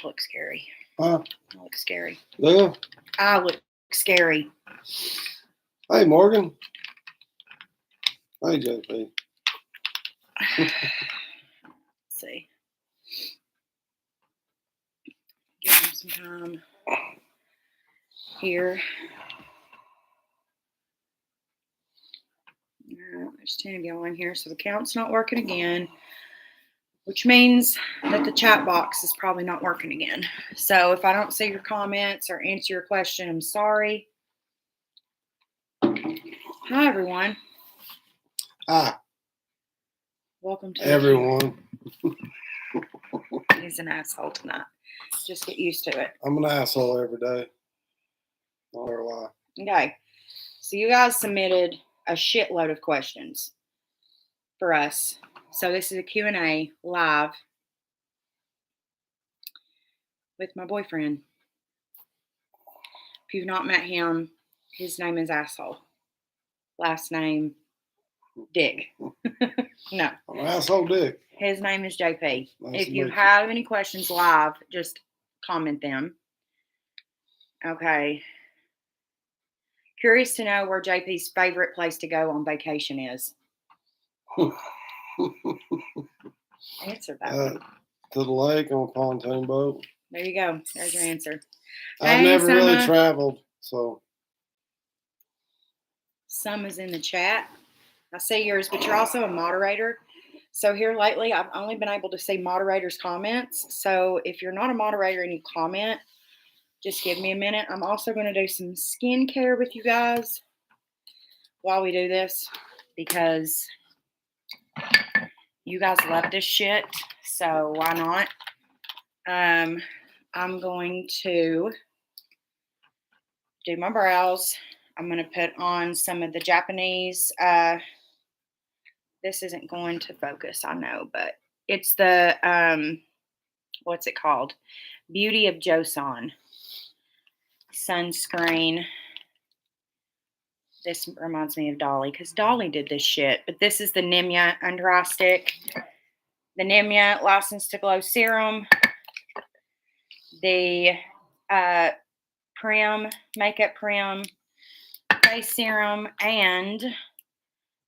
look scary. Huh? I look scary. Yeah. I look scary. Hey, Morgan. Hey, JP. Let's see. Give him some time here. There's 10 of y'all in here, so the count's not working again, which means that the chat box is probably not working again. So if I don't see your comments or answer your question, I'm sorry. Hi, everyone. Hi. Welcome to everyone. He's an asshole tonight. Just get used to it. I'm an asshole every day. No matter why. Okay. So you guys submitted a shitload of questions for us. So this is a Q&A live with my boyfriend. If you've not met him, his name is Asshole. Last name, Dick. No. I'm an asshole Dick. His name is JP. Nice if to you meet have any questions live, just comment them. Okay. Curious to know where JP's favorite place to go on vacation is. Answer that one. To the lake on a pontoon boat. There you go. There's your answer. I've never really traveled, so. Some is in the chat. I see yours, but you're also a moderator. So here lately, I've only been able to see moderators' comments. So if you're not a moderator and you comment, just give me a minute. I'm also going to do some skincare with you guys while we do this because you guys love this shit. So why not? I'm going to do my brows. I'm going to put on some of the Japanese. This isn't going to focus, I know, but it's the, what's it called? Beauty of Joseon sunscreen. This reminds me of Dolly because Dolly did this shit. But this is the Nimya Under Eye Stick. The Nimya License to Glow Serum. The Prim, Makeup Prim Face Serum. And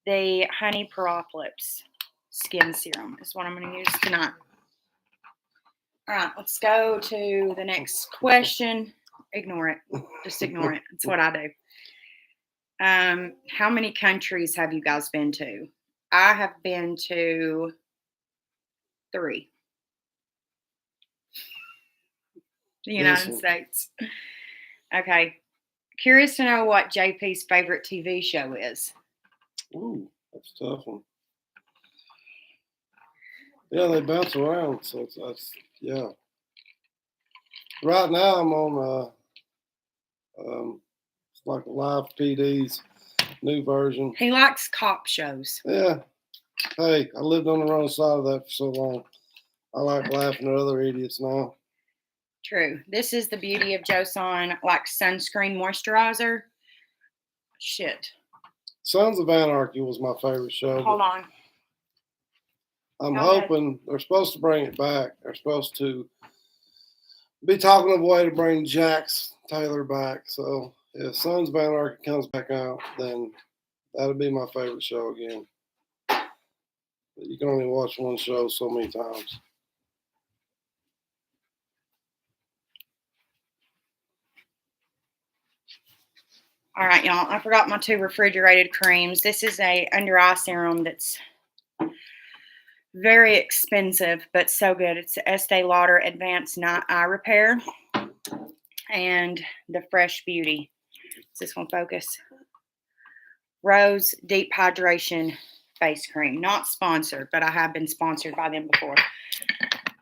the Honey Peroplips Skin Serum is what I'm going to use tonight. All right, let's go to the next question. Ignore it. Just ignore it. That's what I do. How many countries have you guys been to? I have been to 3. The United States. Okay. Curious to know what JP's favorite TV show is. Ooh, that's a tough one. Yeah, they bounce around, so that's yeah. Right now I'm on it's like Live PD's new version. He likes cop shows. Yeah. Hey, I lived on the wrong side of that for so long. I like laughing at other idiots now. True. This is the Beauty of Joseon, like sunscreen moisturizer. Shit. Sons of Anarchy was my favorite show. Hold on. I'm hoping they're supposed to bring it back. They're supposed to be talking of a way to bring Jax Taylor back. So if Sons of Anarchy comes back out, then that'll be my favorite show again. But you can only watch one show so many times. All right, y'all. I forgot my 2 refrigerated creams. This is a under eye serum that's very expensive, but so good. It's the Estee Lauder Advanced Night Eye Repair and the Fresh Beauty. Is this one focus? Rose Deep Hydration Face Cream. Not sponsored, but I have been sponsored by them before.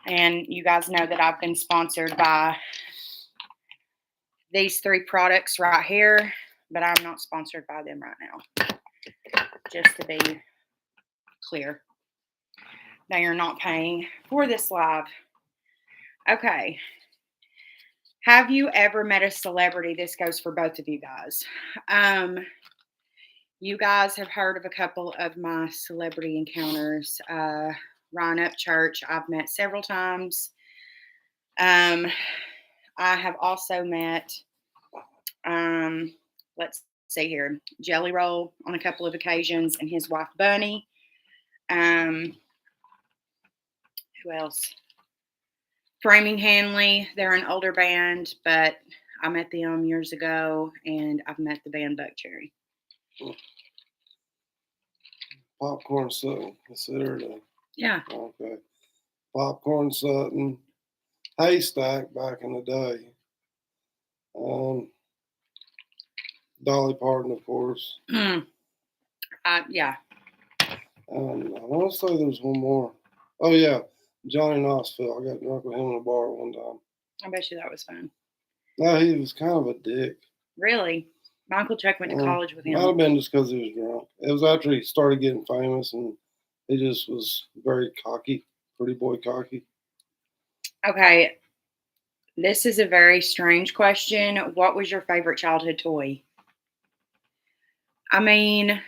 And you guys know that I've been sponsored by these 3 products right here, but I'm not sponsored by them right now. Just to be clear. They are not paying for this live. Okay. Have you ever met a celebrity? This goes for both of you guys. You guys have heard of a couple of my celebrity encounters. Ryan Upchurch, I've met several times. I have also met, let's see here, Jelly Roll on a couple of occasions, and his wife Bunny. Who else? Framing Hanley. They're an older band, but I met them years ago, and I've met the band Buckcherry. Popcorn Sutton, considered a Yeah. okay. Popcorn Sutton, Haystack back in the day. Dolly Parton, of course. Yeah. I want to say there's one more. Oh yeah, Johnny Knoxville. I got drunk with him in a bar one time. I bet you that was fun. No, he was kind of a dick. Really? My Uncle Chuck went to college with him. Might have been just because he was drunk. It was after he started getting famous, and he just was very cocky, pretty boy cocky. Okay. This is a very strange question. What was your favorite childhood toy? I mean,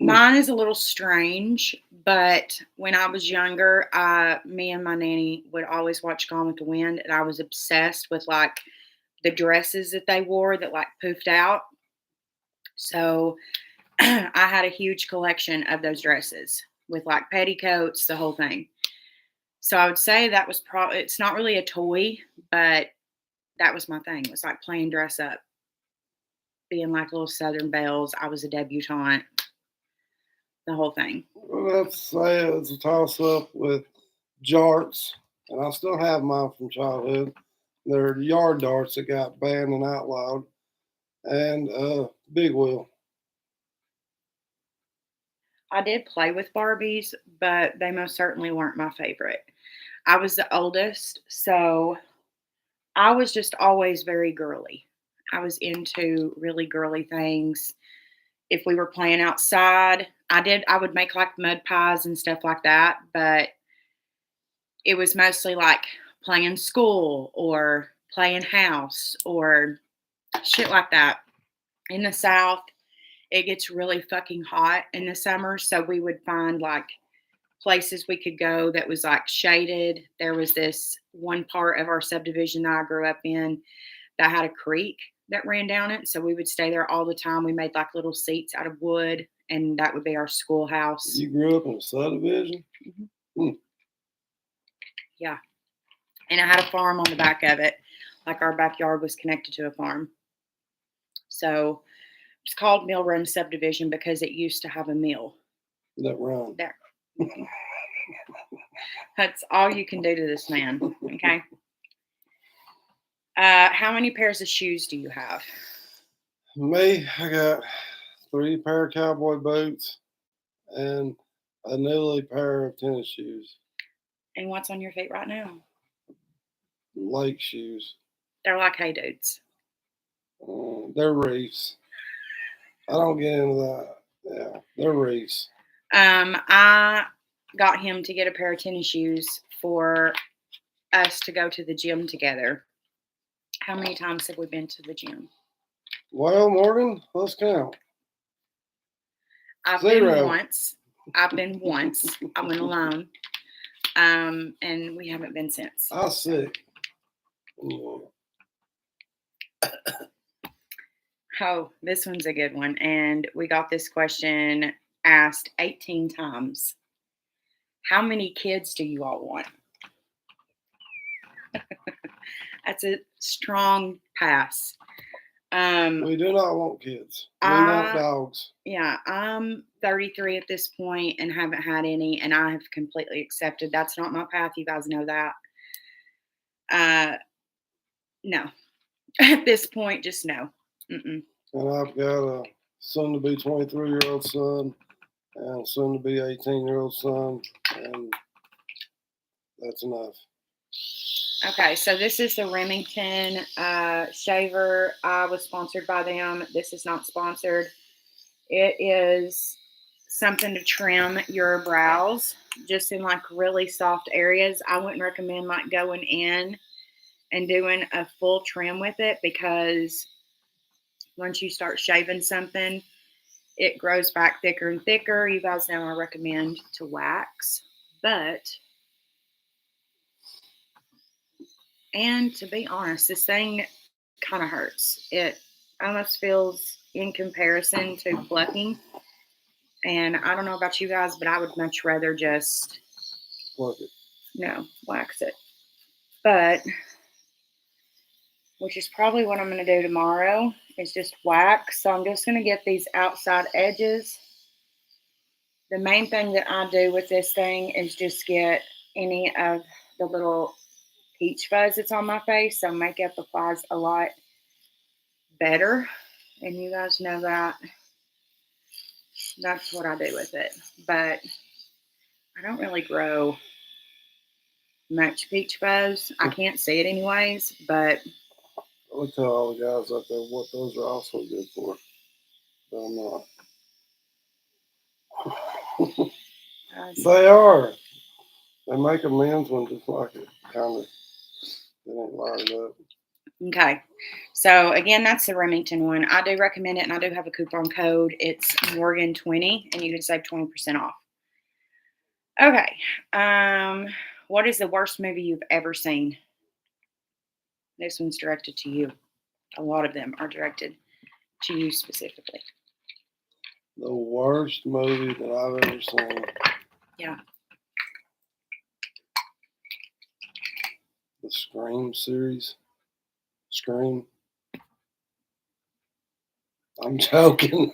mine is a little strange, but when I was younger, me and my nanny would always watch Gone with the Wind, and I was obsessed with like the dresses that they wore that like poofed out. So I had a huge collection of those dresses with like petticoats, the whole thing. So I would say that was probably, it's not really a toy, but that was my thing. It was like playing dress up, being like little Southern belles. I was a debutante, the whole thing. Well, let's say it was a toss up with jarts, and I still have mine from childhood. They're yard darts that got banned and outlawed, and Big Wheel. I did play with Barbies, but they most certainly weren't my favorite. I was the oldest, so I was just always very girly. I was into really girly things. If we were playing outside, I would make like mud pies and stuff like that, but it was mostly like playing school or playing house or shit like that. In the South, it gets really fucking hot in the summer, so we would find like places we could go that was like shaded. There was this one part of our subdivision that I grew up in that had a creek that ran down it, so we would stay there all the time. We made like little seats out of wood, and that would be our schoolhouse. You grew up in a subdivision? Mm-hmm. Yeah. And I had a farm on the back of it. Like our backyard was connected to a farm. So it's called Mill Run Subdivision because it used to have a mill. That run. There. That's all you can do to this man. Okay. How many pairs of shoes do you have? Me, I got 3 pair of cowboy boots and a newly pair of tennis shoes. And what's on your feet right now? Lake shoes. They're like Hey Dudes. They're reefs. I don't get into that. Yeah, they're reefs. I got him to get a pair of tennis shoes for us to go to the gym together. How many times have we been to the gym? Well, Morgan, let's count. I've been once. I went alone. And we haven't been since. I was sick. Oh, this one's a good one. And we got this question asked 18 times. How many kids do you all want? That's a strong pass. We do not want kids. We want dogs. Yeah, I'm 33 at this point and haven't had any, and I have completely accepted that's not my path. You guys know that. No. At this point, just no. Mm-mm. And I've got a soon-to-be 23-year-old son and soon-to-be 18-year-old son, and that's enough. Okay, so this is the Remington shaver. I was sponsored by them. This is not sponsored. It is something to trim your brows just in like really soft areas. I wouldn't recommend like going in and doing a full trim with it because once you start shaving something, it grows back thicker and thicker. You guys know I recommend to wax. But, and to be honest, this thing kind of hurts. It almost feels in comparison to plucking. And I don't know about you guys, but I would much rather just, Plug it. no, wax it. But, which is probably what I'm going to do tomorrow, is just wax. So I'm just going to get these outside edges. The main thing that I do with this thing is just get any of the little peach fuzz that's on my face. So makeup applies a lot better. And you guys know that. That's what I do with it. But I don't really grow much peach fuzz. I can't see it anyways, but I would tell all the guys out there what those are also good for. But I'm not. They are. They make a men's one just like it. Kind of. It ain't lined up. okay. So again, that's the Remington one. I do recommend it, and I do have a coupon code. It's Morgan20, and you can save 20% off. Okay. What is the worst movie you've ever seen? This one's directed to you. A lot of them are directed to you specifically. The worst movie that I've ever seen. Yeah. The Scream series. Scream. I'm joking.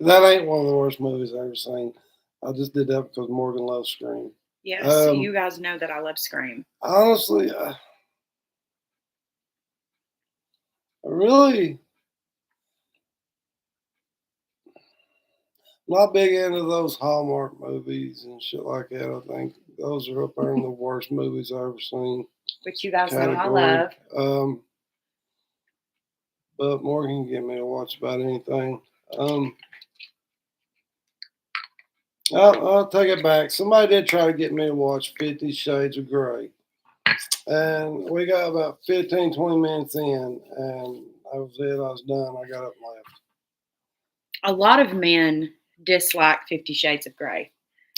That ain't one of the worst movies I've ever seen. I just did that because Morgan loves Scream. Yes, you guys know that I love Scream. Honestly, I really not big into those Hallmark movies and shit like that. I think those are up there in the worst movies I've ever seen. Which you guys know I Category. love. But Morgan can get me to watch about anything. I'll take it back. Somebody did try to get me to watch 50 Shades of Grey. And we got about 15, 20 minutes in, and that was it. I was done. I got up and left. A lot of men dislike 50 Shades of Grey.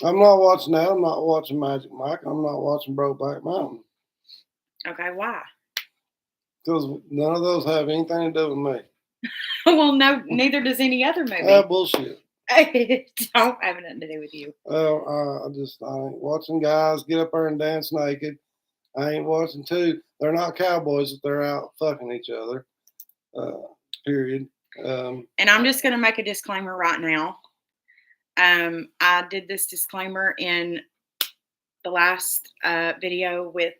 I'm not watching that. I'm not watching Magic Mike. I'm not watching Brokeback Mountain. Okay, why? Because none of those have anything to do with me. Well, no, neither does any other movie. Bullshit. Don't have nothing to do with you. Well, I ain't watching guys get up there and dance naked. I ain't watching they're not cowboys if they're out fucking each other. Period. And I'm just going to make a disclaimer right now. I did this disclaimer in the last video with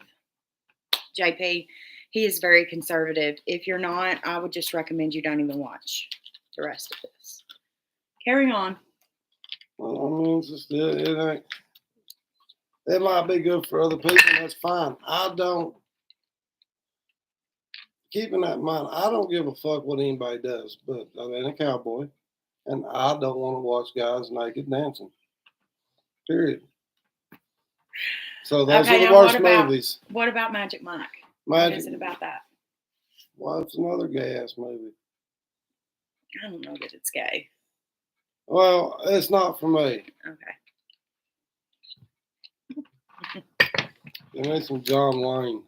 JP. He is very conservative. If you're not, I would just recommend you don't even watch the rest of this. Carry on. Well, I mean, it might be good for other people. That's fine. Keeping that in mind, I don't give a fuck what anybody does, but I ain't a cowboy, and I don't want to watch guys naked dancing. Period. So those are the worst movies. What about Magic Mike? What is it about that? Well, it's another gay ass movie. I don't know that it's gay. Well, it's not for me. Okay. Give me some John Wayne.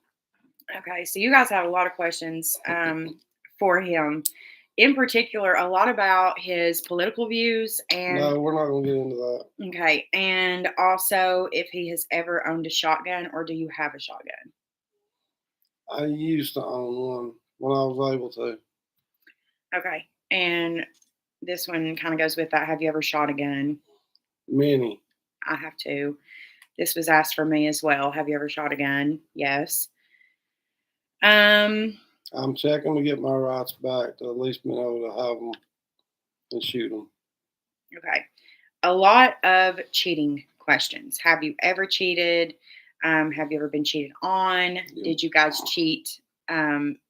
Okay, so you guys have a lot of questions for him. In particular, a lot about his political views and... No, we're not going to get into that. Okay, and also if he has ever owned a shotgun, or do you have a shotgun? I used to own one when I was able to. Okay, and this one kind of goes with that. Have you ever shot a gun? Many. I have too. This was asked for me as well. Have you ever shot a gun? Yes. I'm checking to get my rights back to at least be able to have them and shoot them. Okay. A lot of cheating questions. Have you ever cheated? Have you ever been cheated on? Yep. Did you guys cheat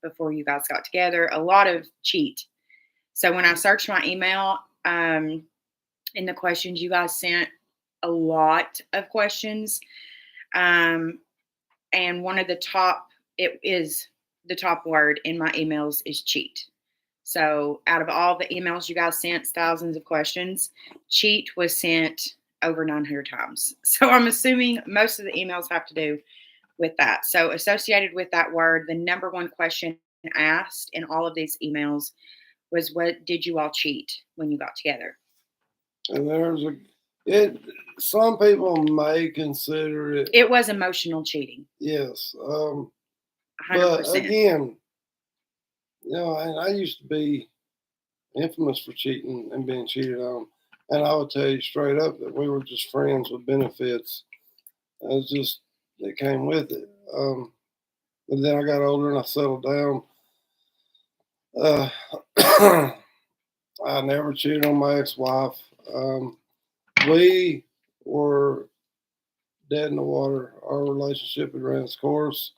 before you guys got together? A lot of cheat. So when I searched my email in the questions, you guys sent a lot of questions. And one of the top, the top word in my emails is cheat. So out of all the emails you guys sent, thousands of questions, cheat was sent over 900 times. So I'm assuming most of the emails have to do with that. So associated with that word, the number one question asked in all of these emails was, what did you all cheat when you got together? And some people may consider it. It was emotional cheating. Yes. 100%. But again, and I used to be infamous for cheating and being cheated on. And I would tell you straight up that we were just friends with benefits. It came with it. But then I got older and I settled down. I never cheated on my ex-wife. We were dead in the water. Our relationship had ran its course.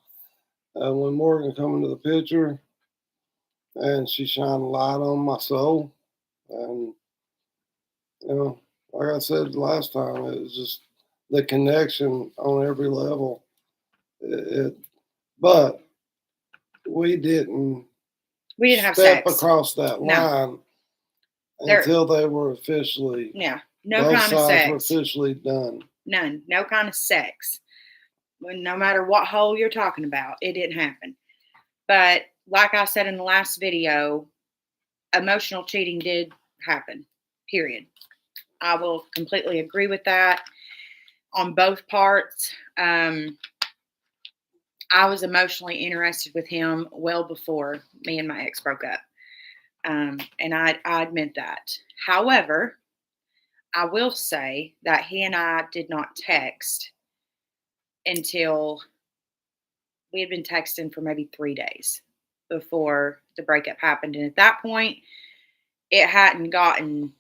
When Morgan come into the picture, and she shined a light on my soul, and like I said last time, it was just the connection on every level. But we didn't have step sex across that line until they were officially. Yeah, no both kind of sides sex. were officially done. None, no kind of sex. No matter what hole you're talking about, it didn't happen. But like I said in the last video, emotional cheating did happen, period. I will completely agree with that on both parts. I was emotionally interested with him well before me and my ex broke up. And I admit that. However, I will say that he and I did not text until we had been texting for maybe 3 days before the breakup happened. And at that point, it hadn't gotten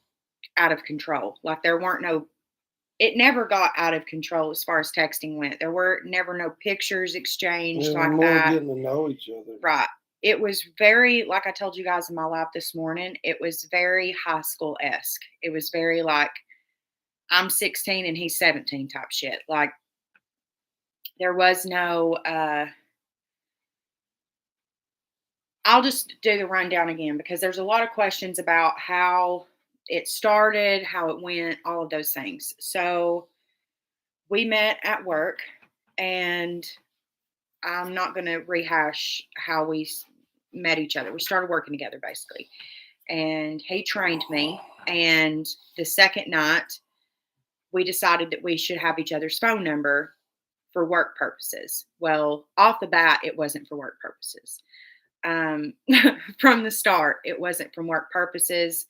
out of control. Like it never got out of control as far as texting went. There were never no pictures exchanged like more that. Getting to know each other. Right. It was very, like I told you guys in my live this morning, it was very high school-esque. It was very like, I'm 16 and he's 17 type shit. Like, there was no, I'll just do the rundown again because there's a lot of questions about how it started, how it went, all of those things. So we met at work, and I'm not going to rehash how we met each other. We started working together basically, and he trained me. And the second night, we decided that we should have each other's phone number for work purposes. Well, off the bat, it wasn't for work purposes. From the start, it wasn't from work purposes.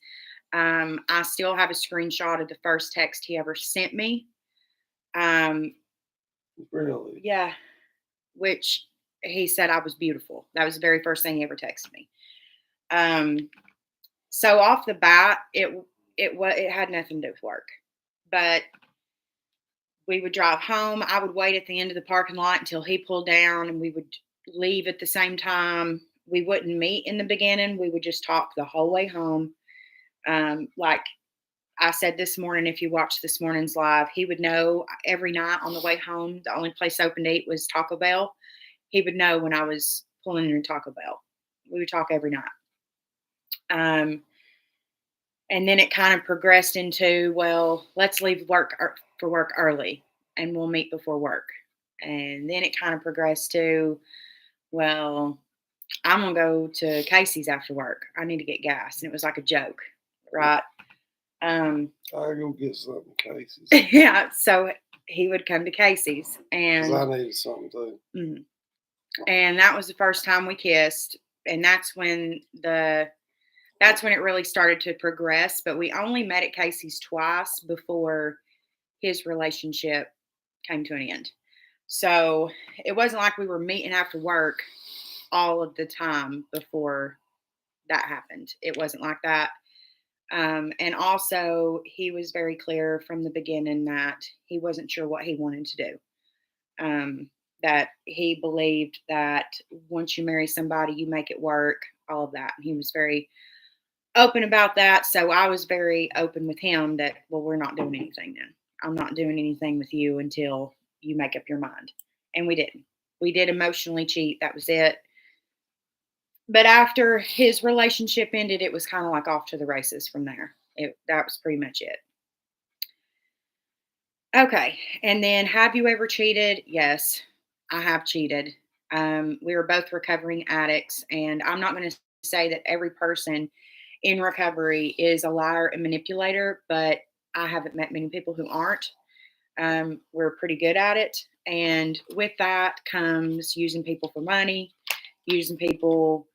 I still have a screenshot of the first text he ever sent me. Really? Yeah. Which he said I was beautiful. That was the very first thing he ever texted me. So off the bat, it had nothing to do with work. But we would drive home. I would wait at the end of the parking lot until he pulled down, and we would leave at the same time. We wouldn't meet in the beginning. We would just talk the whole way home. Like I said this morning, if you watched this morning's live, he would know every night on the way home, the only place open to eat was Taco Bell. He would know when I was pulling in Taco Bell. We would talk every night. And then it kind of progressed into, well, let's leave for work early and we'll meet before work. And then it kind of progressed to, well, I'm going to go to Casey's after work. I need to get gas. And it was like a joke, right? I go get something, Casey's. Yeah. So he would come to Casey's, and I needed something too. Mm-hmm. And that was the first time we kissed. And that's when it really started to progress. But we only met at Casey's twice before his relationship came to an end. So it wasn't like we were meeting after work all of the time before that happened. It wasn't like that. And also, he was very clear from the beginning that he wasn't sure what he wanted to do. That he believed that once you marry somebody, you make it work, all of that. And he was very open about that. So I was very open with him that, well, we're not doing anything then. I'm not doing anything with you until you make up your mind. And we didn't. We did emotionally cheat. That was it. But after his relationship ended, it was kind of like off to the races from there. That was pretty much it. Okay. And then have you ever cheated? Yes, I have cheated. We were both recovering addicts, and I'm not going to say that every person in recovery is a liar and manipulator, but I haven't met many people who aren't. We're pretty good at it. And with that comes using people for money, using people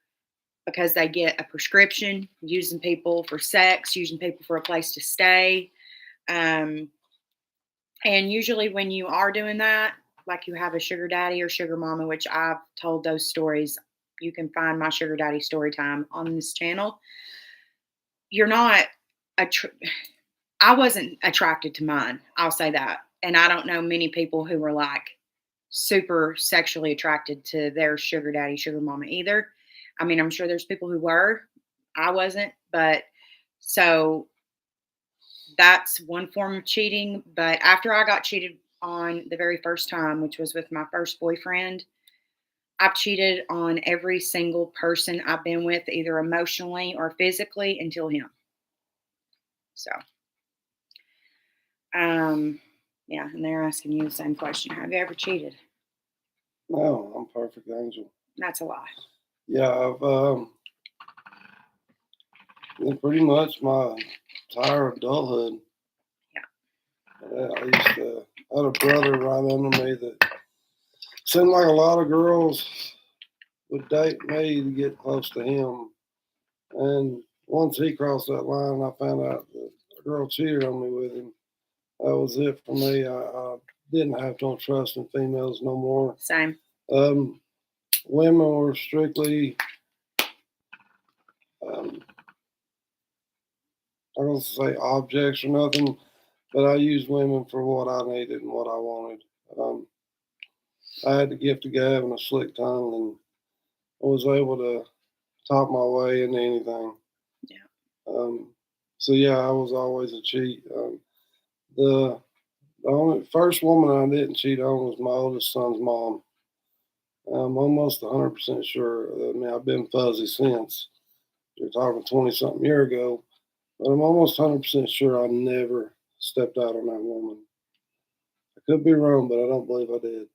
because they get a prescription, using people for sex, using people for a place to stay. Um, and usually, when you are doing that, like you have a sugar daddy or sugar mama, which I've told those stories, you can find my sugar daddy story time on this channel. You're not, I wasn't attracted to mine. I'll say that. And I don't know many people who were like super sexually attracted to their sugar daddy, sugar mama either. I mean, I'm sure there's people who were. I wasn't. But so that's one form of cheating. But after I got cheated on the very first time, which was with my first boyfriend, I've cheated on every single person I've been with, either emotionally or physically, until him. So, yeah, and they're asking you the same question. Have you ever cheated? No, I'm perfect, Angel. That's a lie. Yeah, I've pretty much my entire adulthood. Yeah. I had a brother right under me that seemed like a lot of girls would date me to get close to him. And once he crossed that line, I found out that a girl cheated on me with him. That was it for me. I didn't have no trust in females no more. Same. Women were strictly, I don't say objects or nothing, but I used women for what I needed and what I wanted. I had the gift of gab and a slick tongue, and I was able to talk my way into anything. Yeah. So yeah, I was always a cheat. The only first woman I didn't cheat on was my oldest son's mom. I'm almost 100% sure. I mean, I've been fuzzy since. You're talking 20 something year ago, but I'm almost 100% sure I never stepped out on that woman. I could be wrong, but I don't believe I did.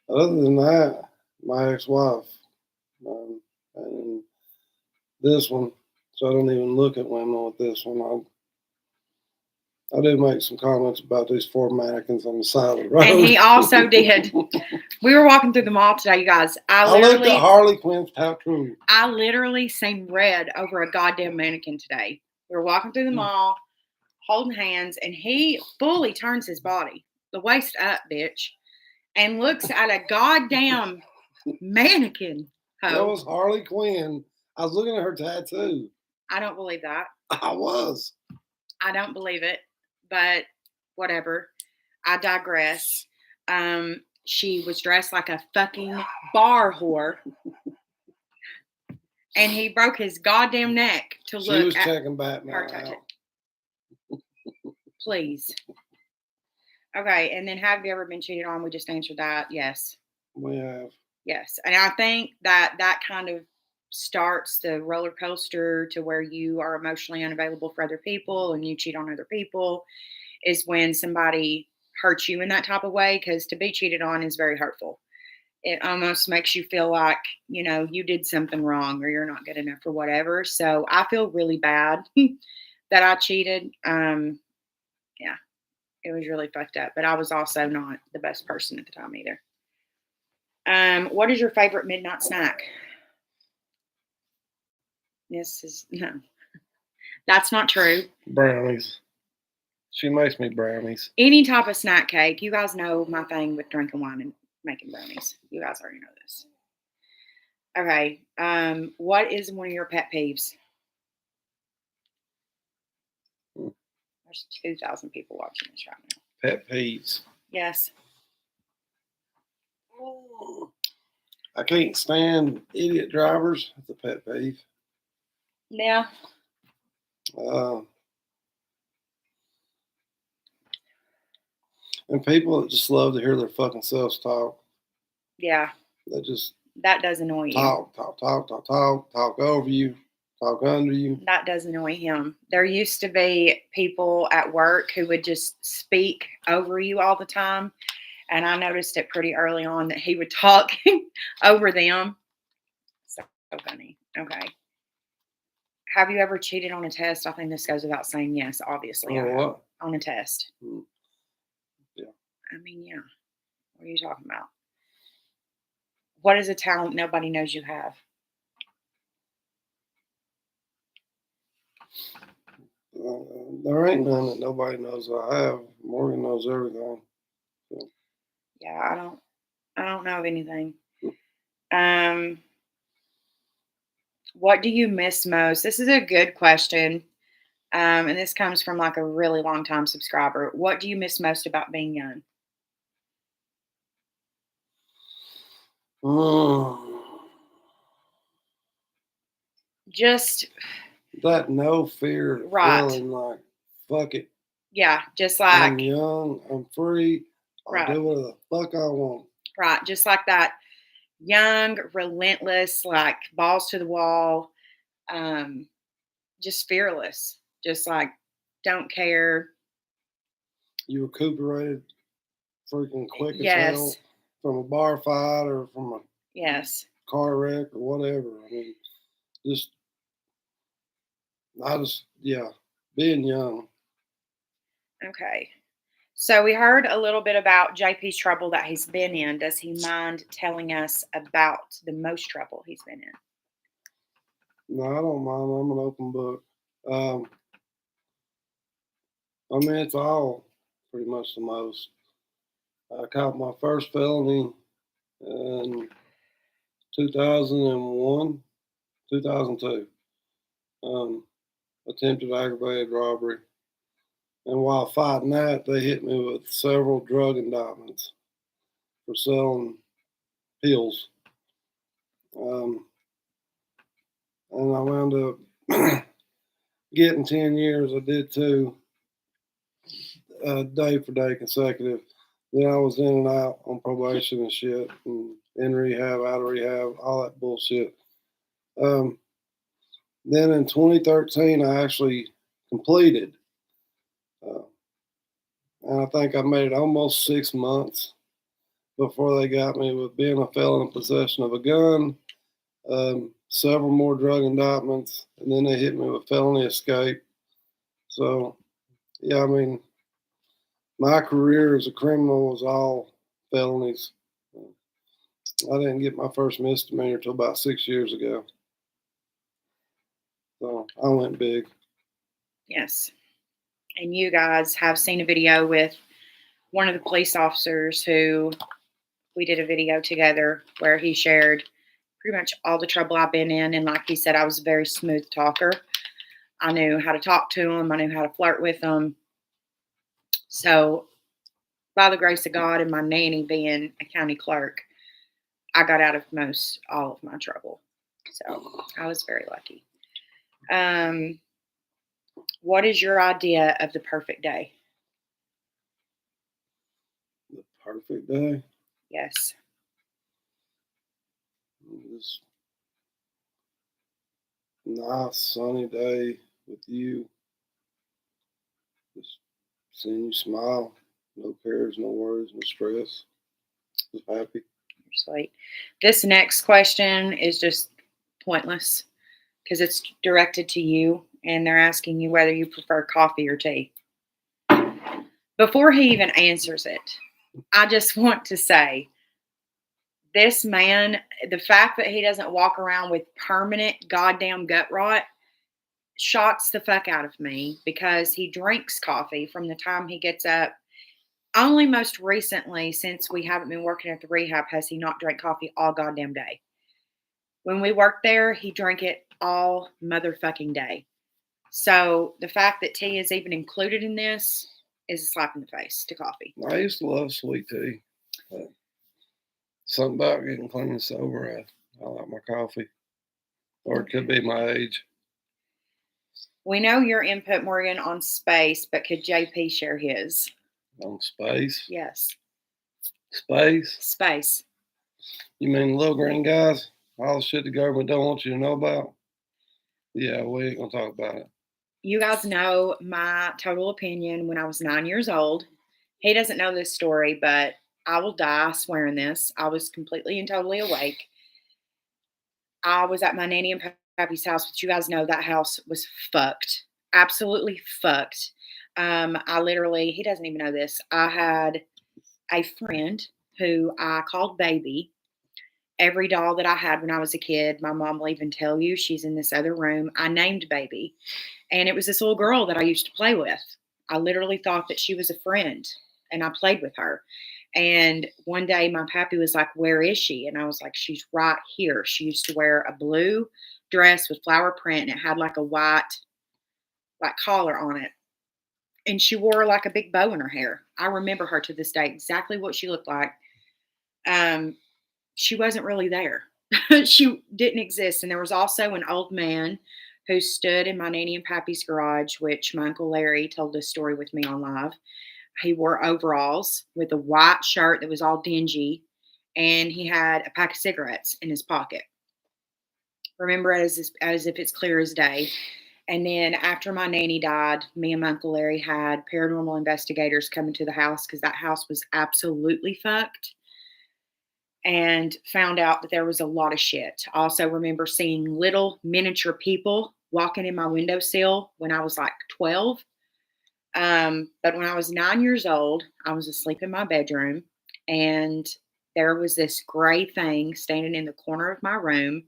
Other than that, my ex-wife, and this one, so I don't even look at women with this one. I did make some comments about these 4 mannequins on the side of the road. And he also did. We were walking through the mall today, you guys. I looked at Harley Quinn's tattoo. I literally seen red over a goddamn mannequin today. We were walking through the mall, holding hands, and he fully turns his body, the waist up, bitch, and looks at a goddamn mannequin. That was Harley Quinn. I was looking at her tattoo. I don't believe that. I was. I don't believe it, but whatever. I digress. She was dressed like a fucking bar whore. And he broke his goddamn neck to look at her. She was checking Batman out. Please. Okay, and then have you ever been cheated on? We just answered that. Yes. We have. Yes. And I think that kind of starts the roller coaster to where you are emotionally unavailable for other people and you cheat on other people is when somebody hurts you in that type of way, because to be cheated on is very hurtful. It almost makes you feel like, you did something wrong or you're not good enough or whatever. So I feel really bad that I cheated. Yeah, it was really fucked up, but I was also not the best person at the time either. What is your favorite midnight snack? No, that's not true. Brownies. She makes me brownies. Any type of snack cake. You guys know my thing with drinking wine and making brownies. You guys already know this. Okay. What is one of your pet peeves? There's 2,000 people watching this right now. Pet peeves. Yes. I can't stand idiot drivers. It's a pet peeve. Yeah. And people that just love to hear their fucking selves talk. Yeah. That does annoy you. Talk over you. talk under you. That does annoy him. There used to be people at work who would just speak over you all the time. And I noticed it pretty early on that he would talk over them. So funny. Okay. Have you ever cheated on a test? I think this goes without saying. Yes, obviously. On what? On a test. Yeah. I mean, yeah. What are you talking about? What is a talent nobody knows you have? There ain't none that nobody knows I have. Morgan knows everything. So. Yeah, I don't know of anything. What do you miss most? This is a good question. And this comes from like a really long time subscriber. What do you miss most about being young? Just that no fear feeling like, fuck it. Yeah, just like I'm young, I'm free, I'll do whatever the fuck I want. Right, just like that young, relentless, like balls to the wall, just fearless, just like don't care. You recuperated freaking quick as hell from a bar fight or from a car wreck or whatever. I mean, being young. Okay. So we heard a little bit about JP's trouble that he's been in. Does he mind telling us about the most trouble he's been in? No, I don't mind. I'm an open book. I mean, it's all pretty much the most. I caught my first felony in 2001, 2002. Attempted aggravated robbery. And while fighting that, they hit me with several drug indictments for selling pills. And I wound up getting 10 years. I did 2, day for day consecutive. Then I was in and out on probation and shit, and in rehab, out of rehab, all that bullshit. Then in 2013, I actually completed. And I think I made it almost 6 months before they got me with being a felon in possession of a gun, several more drug indictments, and then they hit me with felony escape. So, yeah, I mean, my career as a criminal was all felonies. I didn't get my first misdemeanor until about 6 years ago. So I went big. Yes. And you guys have seen a video with one of the police officers who we did a video together where he shared pretty much all the trouble I've been in. And like he said, I was a very smooth talker. I knew how to talk to him. I knew how to flirt with him. So by the grace of God and my nanny being a county clerk, I got out of all of my trouble. So I was very lucky. What is your idea of the perfect day? The perfect day? Yes. Just nice sunny day with you. Just seeing you smile. No cares, no worries, no stress. Just happy. You're sweet. This next question is just pointless because it's directed to you and they're asking you whether you prefer coffee or tea. Before he even answers it, I just want to say, this man, the fact that he doesn't walk around with permanent goddamn gut rot shocks the fuck out of me because he drinks coffee from the time he gets up. Only most recently, since we haven't been working at the rehab, has he not drank coffee all goddamn day. When we worked there, he drank it all motherfucking day. So the fact that tea is even included in this is a slap in the face to coffee. I used to love sweet tea. Something about getting clean and sober. I like my coffee. Or it could be my age. We know your input, Morgan, on space, but could JP share his? On space? Yes. Space? Space. You mean the little green guys? All the shit the government don't want you to know about? Yeah, we ain't gonna talk about it. You guys know my total opinion when I was 9 years old. He doesn't know this story, but I will die swearing this. I was completely and totally awake. I was at my nanny and pappy's house, but you guys know that house was fucked. Absolutely fucked. I literally, he doesn't even know this. I had a friend who I called baby. Every doll that I had when I was a kid, my mom will even tell you, she's in this other room. I named baby. And it was this little girl that I used to play with. I literally thought that she was a friend and I played with her. And one day my pappy was like, "Where is she?" And I was like, "She's right here." She used to wear a blue dress with flower print and it had like a white like collar on it. And she wore like a big bow in her hair. I remember her to this day, exactly what she looked like. Um, she wasn't really there. She didn't exist. And there was also an old man who stood in my nanny and pappy's garage, which my Uncle Larry told this story with me on live. He wore overalls with a white shirt that was all dingy, and he had a pack of cigarettes in his pocket. Remember it as if it's clear as day. And then after my nanny died, me and my Uncle Larry had paranormal investigators come into the house because that house was absolutely fucked, and found out that there was a lot of shit. I also remember seeing little miniature people walking in my windowsill when I was like 12. But when I was 9 years old, I was asleep in my bedroom, and there was this gray thing standing in the corner of my room,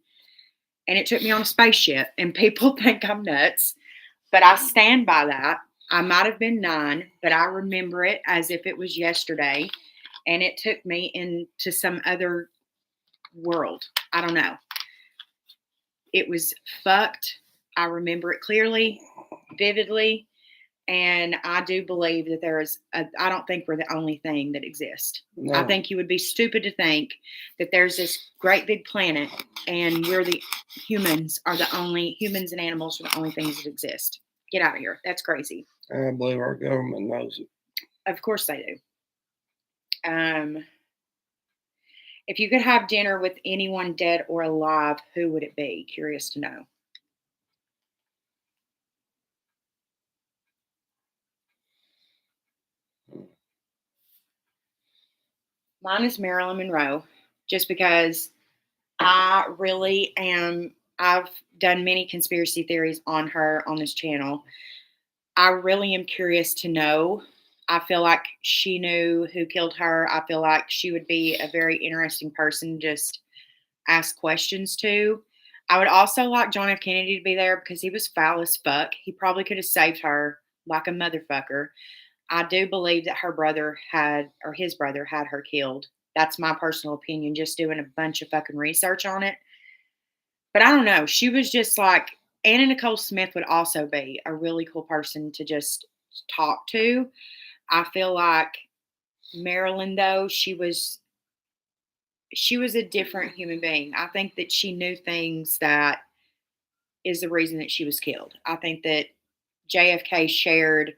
and it took me on a spaceship. And people think I'm nuts, but I stand by that. I might have been 9, but I remember it as if it was yesterday, and it took me into some other world. I don't know. It was fucked. I remember it clearly, vividly. And I do believe that I don't think we're the only thing that exists. I No, think you would be stupid to think that there's this great big planet and humans and animals are the only things that exist. Get out of here. That's crazy. I believe our government knows it. Of course they do. If you could have dinner with anyone dead or alive, who would it be? Curious to know. Mine is Marilyn Monroe, just because I really am. I've done many conspiracy theories on her on this channel. I really am curious to know. I feel like she knew who killed her. I feel like she would be a very interesting person to just ask questions to. I would also like John F. Kennedy to be there because he was foul as fuck. He probably could have saved her like a motherfucker. I do believe that his brother had her killed. That's my personal opinion, just doing a bunch of fucking research on it. But I don't know. She was just like, Anna Nicole Smith would also be a really cool person to just talk to. I feel like Marilyn, though, she was a different human being. I think that she knew things that is the reason that she was killed. I think that JFK shared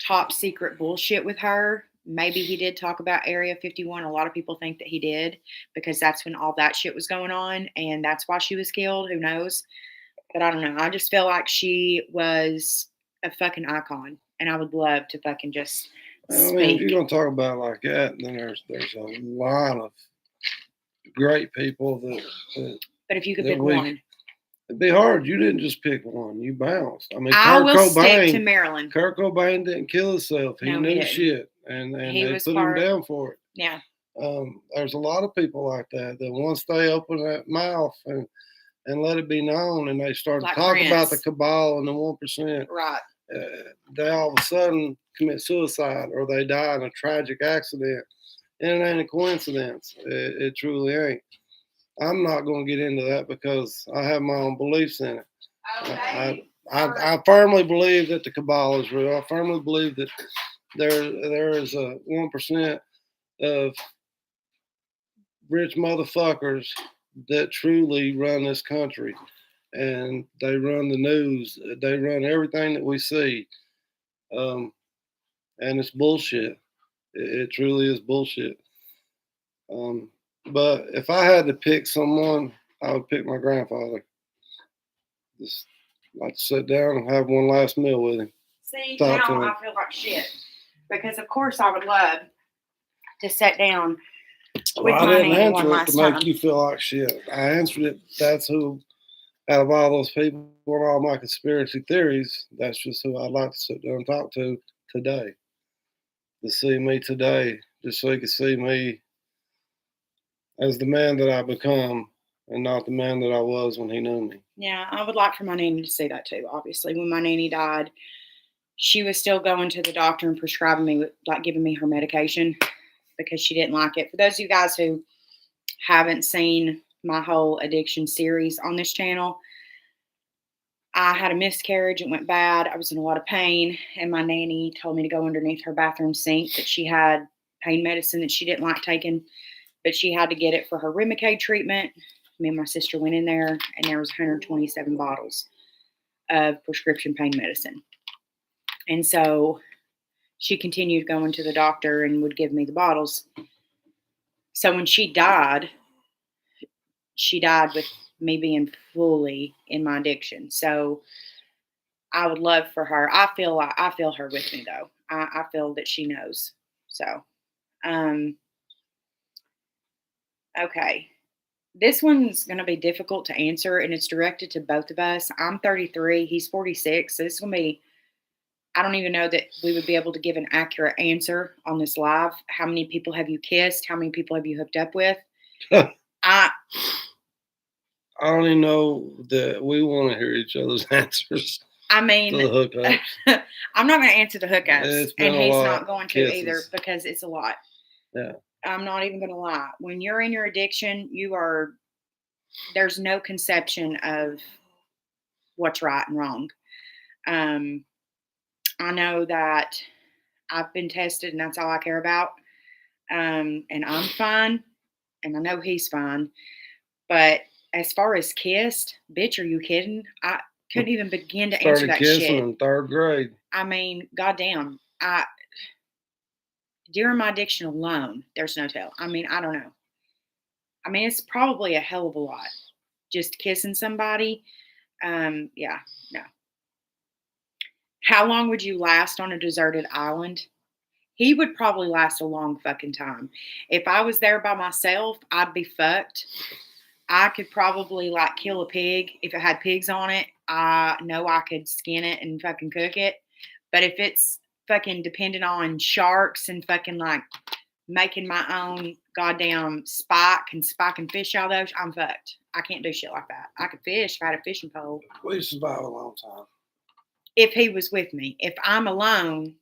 top secret bullshit with her. Maybe he did talk about Area 51. A lot of people think that he did because that's when all that shit was going on and that's why she was killed. Who knows? But I don't know. I just feel like she was a fucking icon and I would love to fucking just I mean, if you're speak. gonna talk about it like that, then there's a lot of great people But if you could that pick we. one, It'd be hard. You didn't just pick one. You bounced. I mean, I will stick to Marilyn. Kurt Cobain didn't kill himself. He No, he knew didn't. shit, and He they was put him part. down for it. Yeah. There's a lot of people like that once they open that mouth and let it be known, and they start Like to talk about the Prince. cabal and the 1%, Right. they all of a sudden commit suicide or they die in a tragic accident. And it ain't a coincidence. It truly ain't. I'm not going to get into that because I have my own beliefs in it. Okay. I firmly believe that the cabal is real. I firmly believe that there is a 1% of rich motherfuckers that truly run this country, and they run the news. They run everything that we see, and it's bullshit. It truly is bullshit. But if I had to pick someone, I would pick my grandfather. Just Like to sit down and have one last meal with him. See, Talk to now him. I feel like shit. Because, of course, I would love to sit down with Well, I my didn't nanny one answer it last to make time. you feel like shit. I answered it. That's who, out of all those people and all my conspiracy theories, that's just who I'd like to sit down and talk to today. To see me today, just so he could see me as the man that I become and not the man that I was when he knew me. Yeah, I would like for my nanny to see that too, obviously. When my nanny died, she was still going to the doctor and prescribing me, like giving me her medication because she didn't like it. For those of you guys who haven't seen my whole addiction series on this channel, I had a miscarriage. It went bad. I was in a lot of pain, and my nanny told me to go underneath her bathroom sink, that she had pain medicine that she didn't like taking, but she had to get it for her Remicade treatment. Me and my sister went in there, and there was 127 bottles of prescription pain medicine. And so she continued going to the doctor and would give me the bottles. So when she died with me being fully in my addiction. So I would love for her. I feel her with me though. I feel that she knows. So, okay. This one's going to be difficult to answer, and it's directed to both of us. I'm 33. He's 46. So this is going to be, I don't even know that we would be able to give an accurate answer on this live. How many people have you kissed? How many people have you hooked up with? I don't even know that we want to hear each other's answers. I mean, to the hookups. I'm not going to answer the hookups, and he's not going to kisses. either because it's a lot. Yeah. I'm not even going to lie. When you're in your addiction, there's no conception of what's right and wrong. I know that I've been tested, and that's all I care about. And I'm fine, and I know he's fine. But as far as kissed, bitch, are you kidding? I couldn't even begin to answer that kissing shit. in 3rd grade. I mean, goddamn. During my addiction alone, there's no tell. I mean, I don't know. I mean, it's probably a hell of a lot. Just kissing somebody. Yeah, no. How long would you last on a deserted island? He would probably last a long fucking time. If I was there by myself, I'd be fucked. I could probably like kill a pig. If it had pigs on it, I know I could skin it and fucking cook it. But if it's fucking dependent on sharks and fucking like making my own goddamn spike and spiking fish out of those, I'm fucked. I can't do shit like that. I could fish if I had a fishing pole. We survived a long time. If he was with me. If I'm alone,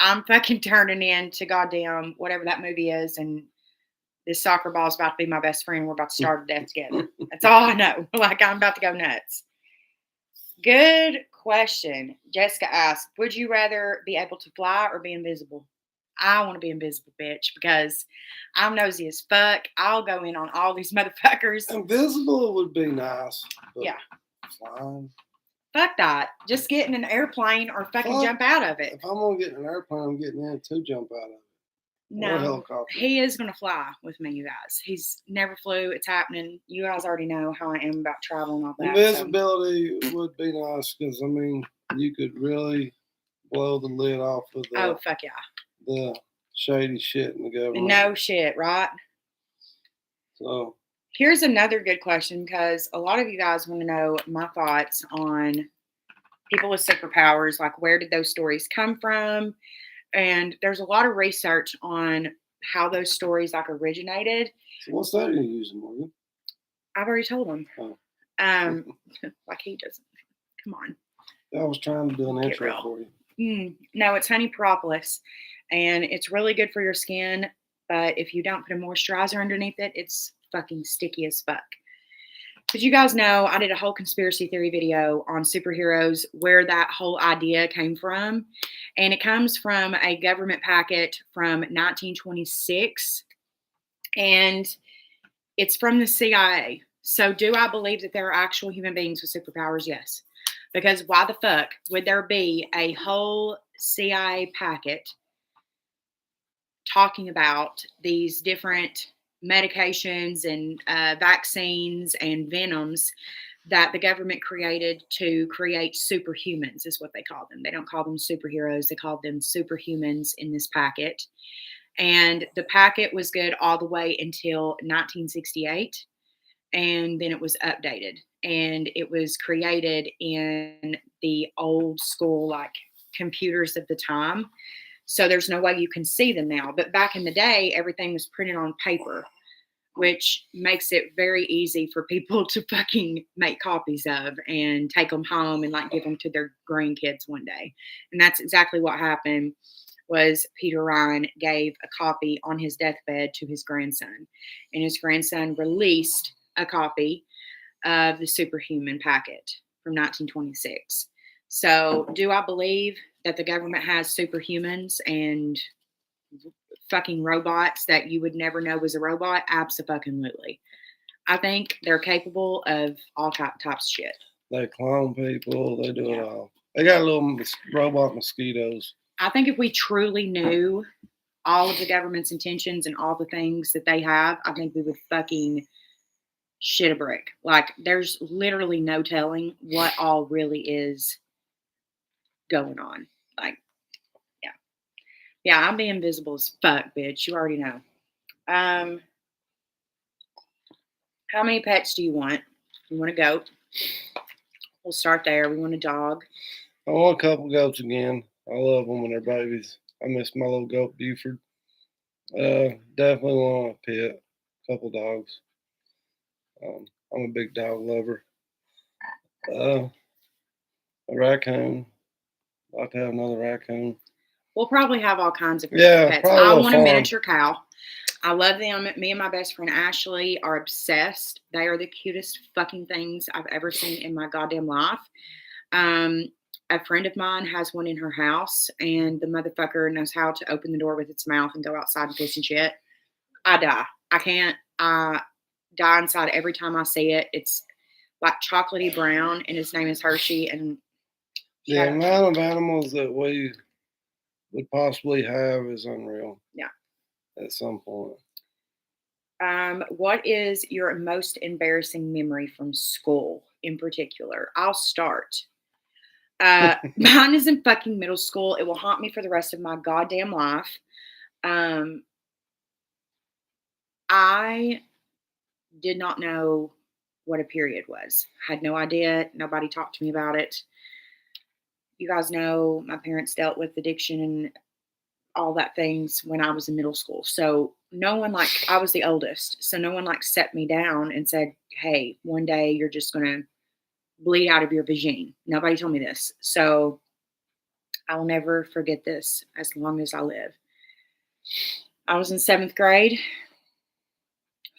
I'm fucking turning into goddamn whatever that movie is, and this soccer ball is about to be my best friend. We're about to starve to death together. That's all I know. Like, I'm about to go nuts. Good question. Jessica asked, would you rather be able to fly or be invisible? I want to be invisible, bitch, because I'm nosy as fuck. I'll go in on all these motherfuckers. Invisible would be nice. Yeah. Flying. Fuck that. Just get in an airplane or fucking jump out of it. If I'm going to get in an airplane, I'm getting in to jump out of it. No, he is going to fly with me, you guys. He's never flew. It's happening. You guys already know how I am about travel and all that. Invisibility would be nice because, I mean, you could really blow the lid off of oh, fuck yeah. The shady shit in the government. No shit, right? So here's another good question, because a lot of you guys want to know my thoughts on people with superpowers. Like, where did those stories come from? And there's a lot of research on how those stories like originated. So what's that you're using, Morgan? I've already told him. Oh. Like he doesn't. Come on. I was trying to do an intro for you. No, it's honey propolis, and it's really good for your skin. But if you don't put a moisturizer underneath it, it's fucking sticky as fuck. But you guys know I did a whole conspiracy theory video on superheroes, where that whole idea came from. And it comes from a government packet from 1926. And it's from the CIA. So do I believe that there are actual human beings with superpowers? Yes. Because why the fuck would there be a whole CIA packet talking about these different medications and vaccines and venoms that the government created to create superhumans, is what they call them. They don't call them superheroes, they call them superhumans in this packet. And the packet was good all the way until 1968. And then it was updated. And it was created in the old school, like computers of the time. So there's no way you can see them now. But back in the day, everything was printed on paper, which makes it very easy for people to fucking make copies of and take them home and like give them to their grandkids one day. And that's exactly what happened. Was Peter Ryan gave a copy on his deathbed to his grandson, and his grandson released a copy of the Superhuman packet from 1926. So, do I believe that the government has superhumans and fucking robots that you would never know was a robot? Absolutely. I think they're capable of all types of shit. They clone people. They do it all. They got little robot mosquitoes. I think if we truly knew all of the government's intentions and all the things that they have, I think we would fucking shit a brick. Like, there's literally no telling what all really is going on. Like, yeah. Yeah, I'm being invisible as fuck, bitch. You already know. How many pets do you want? You want a goat? We'll start there. We want a dog. I want a couple goats again. I love them when they're babies. I miss my little goat Buford. Definitely want a pet. A couple dogs. I'm a big dog lover. A raccoon. I'd like to have another raccoon. We'll probably have all kinds of pets. I want a miniature cow. I love them. Me and my best friend Ashley are obsessed. They are the cutest fucking things I've ever seen in my goddamn life. A friend of mine has one in her house, and the motherfucker knows how to open the door with its mouth and go outside and piss and shit. I die. I can't. I die inside every time I see it. It's like chocolatey brown, and his name is Hershey. And the amount of animals that we would possibly have is unreal. Yeah. At some point. What is your most embarrassing memory from school in particular? I'll start. Mine is in fucking middle school. It will haunt me for the rest of my goddamn life. I did not know what a period was. Had no idea. Nobody talked to me about it. You guys know my parents dealt with addiction and all that things when I was in middle school. So no one, like, I was the oldest. So no one like set me down and said, hey, one day you're just going to bleed out of your vagine. Nobody told me this. So I'll never forget this as long as I live. I was in 7th grade.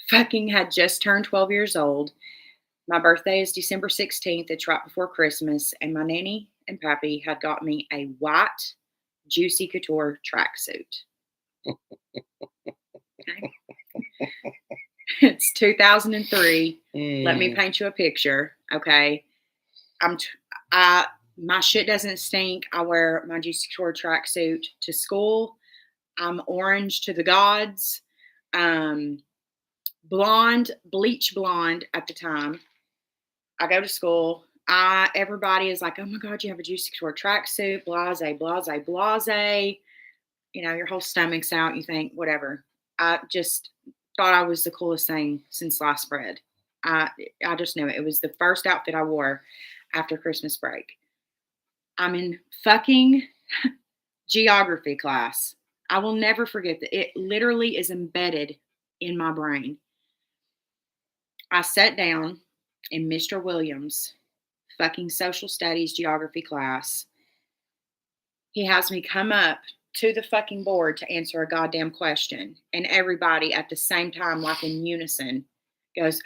Fucking had just turned 12 years old. My birthday is December 16th. It's right before Christmas. And my nanny and pappy had got me a white Juicy Couture tracksuit. Okay. It's 2003. Let me paint you a picture. Okay. My shit doesn't stink. I wear my Juicy Couture tracksuit to school. I'm orange to the gods. Blonde, bleach blonde at the time. I go to school. Everybody is like, oh my God, you have a Juicy Couture tracksuit, blase, blase, blase. You know, your whole stomach's out. You think, whatever. I just thought I was the coolest thing since sliced bread. I just knew it. It was the first outfit I wore after Christmas break. I'm in fucking geography class. I will never forget that. It literally is embedded in my brain. I sat down in Mr. Williams' fucking social studies geography class. He has me come up to the fucking board to answer a goddamn question. And everybody at the same time, like in unison, goes,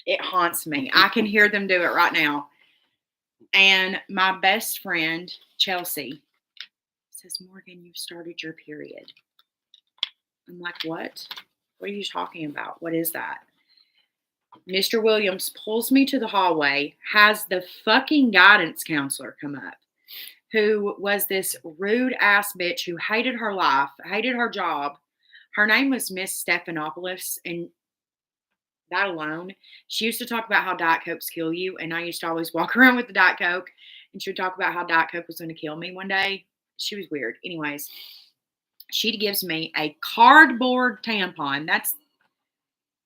it haunts me. I can hear them do it right now. And my best friend, Chelsea, says, Morgan, you've started your period. I'm like, what? What are you talking about? What is that? Mr. Williams pulls me to the hallway, has the fucking guidance counselor come up, who was this rude ass bitch who hated her life, hated her job. Her name was Miss Stephanopoulos, and that alone. She used to talk about how Diet Cokes kill you, and I used to always walk around with the Diet Coke, and she would talk about how Diet Coke was going to kill me one day. She was weird. Anyways, she gives me a cardboard tampon. That's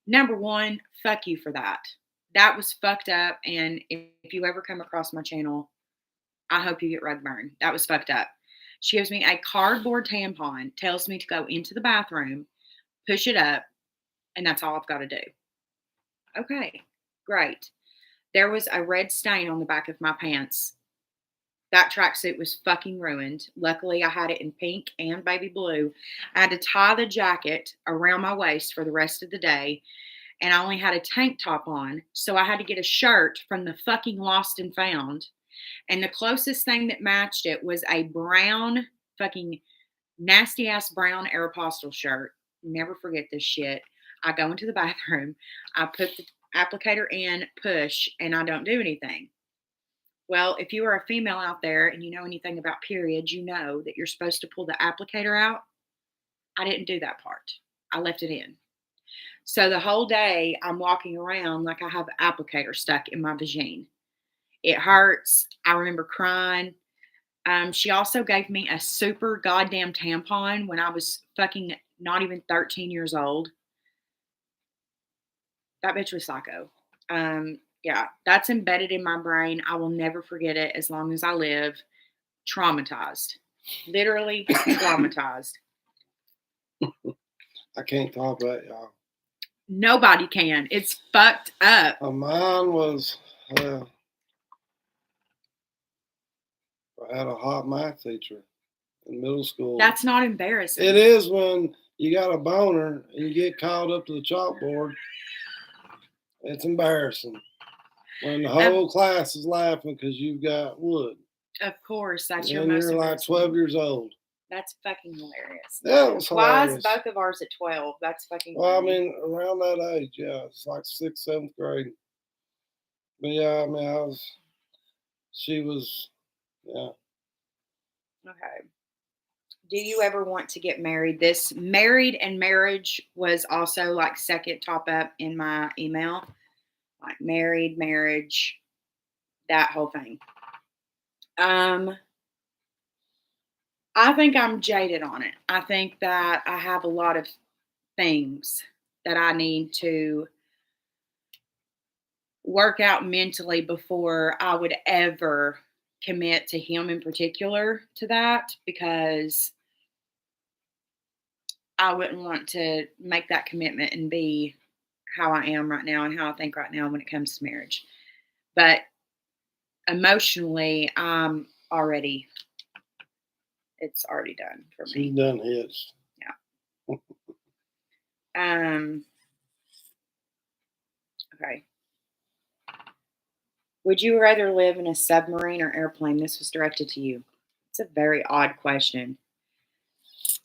number one. Fuck you for that. That was fucked up. And if you ever come across my channel, I hope you get rug burn. That was fucked up. She gives me a cardboard tampon, tells me to go into the bathroom, push it up, and that's all I've got to do. Okay, great. There was a red stain on the back of my pants. That tracksuit was fucking ruined. Luckily, I had it in pink and baby blue. I had to tie the jacket around my waist for the rest of the day, and I only had a tank top on, so I had to get a shirt from the fucking Lost and Found. And the closest thing that matched it was a brown, fucking nasty ass brown Aeropostale shirt. Never forget this shit. I go into the bathroom, I put the applicator in, push, and I don't do anything. Well, if you are a female out there and you know anything about periods, you know that you're supposed to pull the applicator out. I didn't do that part. I left it in. So the whole day I'm walking around like I have the applicator stuck in my vagina. It hurts. I remember crying. She also gave me a super goddamn tampon when I was fucking not even 13 years old. That bitch was psycho. Yeah, that's embedded in my brain. I will never forget it as long as I live. Traumatized. Literally traumatized. I can't talk about y'all. Nobody can. It's fucked up. Mine was, I had a hot math teacher in middle school. That's not embarrassing. It is when you got a boner and you get called up to the chalkboard. It's embarrassing when the whole class is laughing because you've got wood. Of course, that's your and most. You're like 12 years old. That's fucking hilarious. Yeah, it was hilarious. Why is both of ours at 12? That's fucking. Well, funny. I mean, around that age, yeah, it's like 6th, 7th grade. But yeah, I mean, she was, yeah. Okay. Do you ever want to get married? This married and marriage was also like second top up in my email. Like married, marriage, that whole thing. I think I'm jaded on it. I think that I have a lot of things that I need to work out mentally before I would ever commit to him in particular to that, because I wouldn't want to make that commitment and be how I am right now and how I think right now when it comes to marriage. But emotionally, it's already done for me. She's done hits. Yeah. Okay. Would you rather live in a submarine or airplane? This was directed to you. It's a very odd question.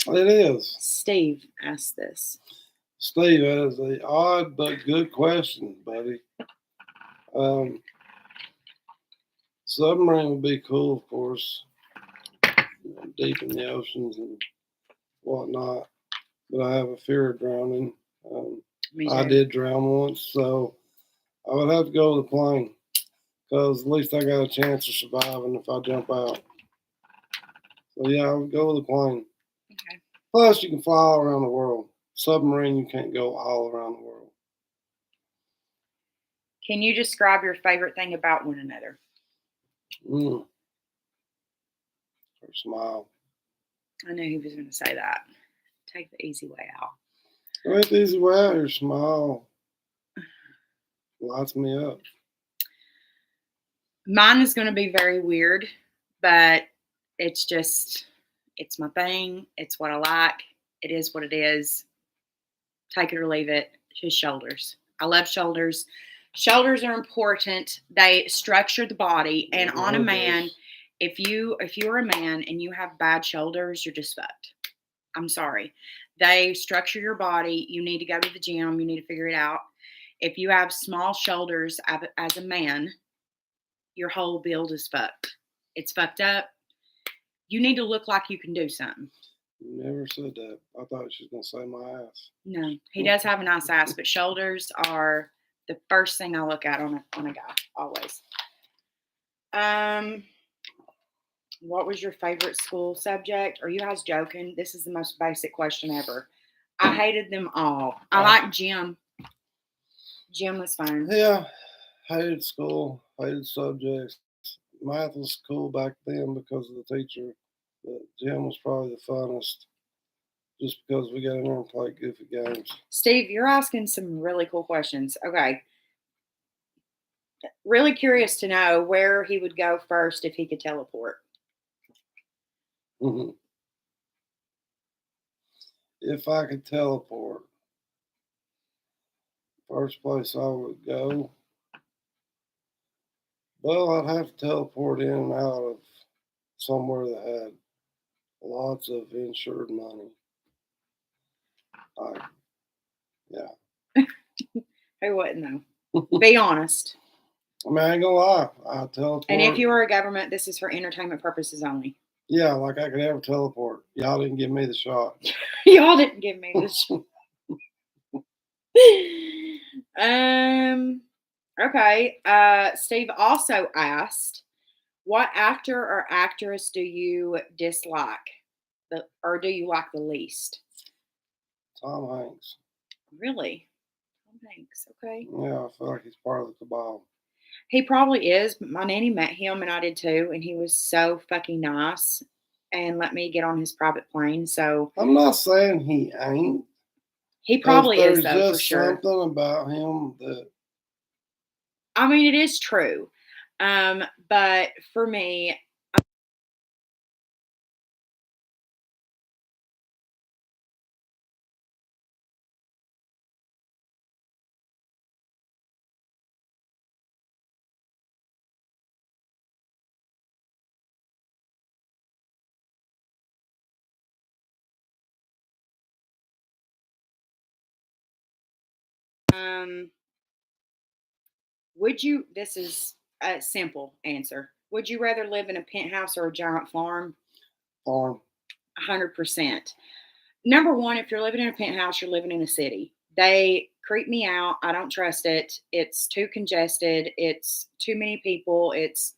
It is. Steve asked this. Steve, that is an odd but good question, buddy. Submarine would be cool, of course, deep in the oceans and whatnot. But I have a fear of drowning. I did drown once, so I would have to go with the plane because at least I got a chance of surviving if I jump out. So yeah, I would go with the plane. Okay. Plus, you can fly all around the world. Submarine, you can't go all around the world. Can you describe your favorite thing about one another? Her smile. I knew he was going to say that. Take the easy way out. Take the easy way out. Your smile lights me up. Mine is going to be very weird, but it's my thing. It's what I like. It is what it is. Take it or leave it. His shoulders. I love shoulders. Shoulders are important. They structure the body. And on a man, if you are a man and you have bad shoulders, you're just fucked. I'm sorry. They structure your body. You need to go to the gym. You need to figure it out. If you have small shoulders as a man, your whole build is fucked. It's fucked up. You need to look like you can do something. Never said that. I thought she was gonna say my ass. No, he does have a nice ass, but shoulders are the first thing I look at on a guy, always. What was your favorite school subject? Are you guys joking? This is the most basic question ever. I hated them all. I like gym. Gym was fun. Yeah, hated school, hated subjects. Math was cool back then because of the teacher. But gym was probably the funnest, just because we got in there and played goofy games. Steve, you're asking some really cool questions. Okay. Really curious to know where he would go first if he could teleport. Mhm. If I could teleport, first place I would go, well, I'd have to teleport in and out of somewhere that had lots of insured money. Yeah. Who wouldn't though? Be honest. I mean, I ain't gonna lie. I teleport. And if you were a government, this is for entertainment purposes only. Yeah, like I could ever teleport. Y'all didn't give me the shot. Y'all didn't give me this. Okay. Steve also asked, what actor or actress do you dislike? Or do you like the least? Tom Hanks. Really? Tom Hanks. Okay. Yeah, I feel like he's part of the cabal. He probably is. But my nanny met him and I did too. And he was so fucking nice and let me get on his private plane. So I'm not saying he ain't. he probably is, There's though, for just sure. something about him that. I mean, it is true. But for me, this is a simple answer. Would you rather live in a penthouse or a giant farm? Farm. 100%. Number one, if you're living in a penthouse, you're living in a city. They creep me out. I don't trust it. It's too congested. It's too many people. It's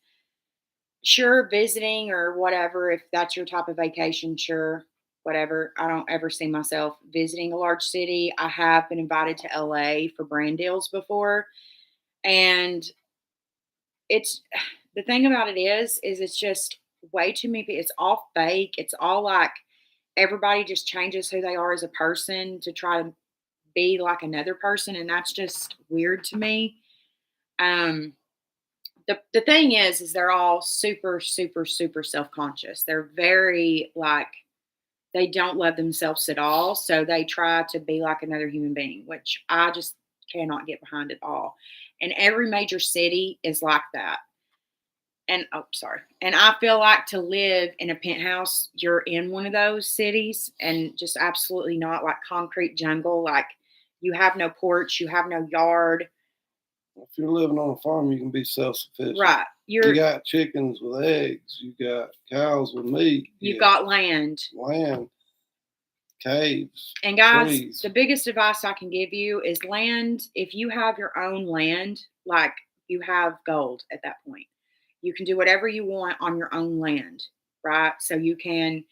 sure visiting or whatever. If that's your type of vacation, sure, whatever. I don't ever see myself visiting a large city. I have been invited to LA for brand deals before. And it's the thing about it is it's just way too many people. It's all fake. It's all like everybody just changes who they are as a person to try to be like another person, and that's just weird to me. The thing is they're all super super super self-conscious. They're very like they don't love themselves at all, so they try to be like another human being, which I just cannot get behind at all. And every major city is like that. And oh, sorry. And I feel like to live in a penthouse, you're in one of those cities and just absolutely not like concrete jungle. Like you have no porch, you have no yard. If you're living on a farm, you can be self-sufficient. Right. You got chickens with eggs. You got cows with meat. You've got land. Land. Caves. And guys, trees. The biggest advice I can give you is land. If you have your own land, like you have gold at that point. You can do whatever you want on your own land, right? So you can,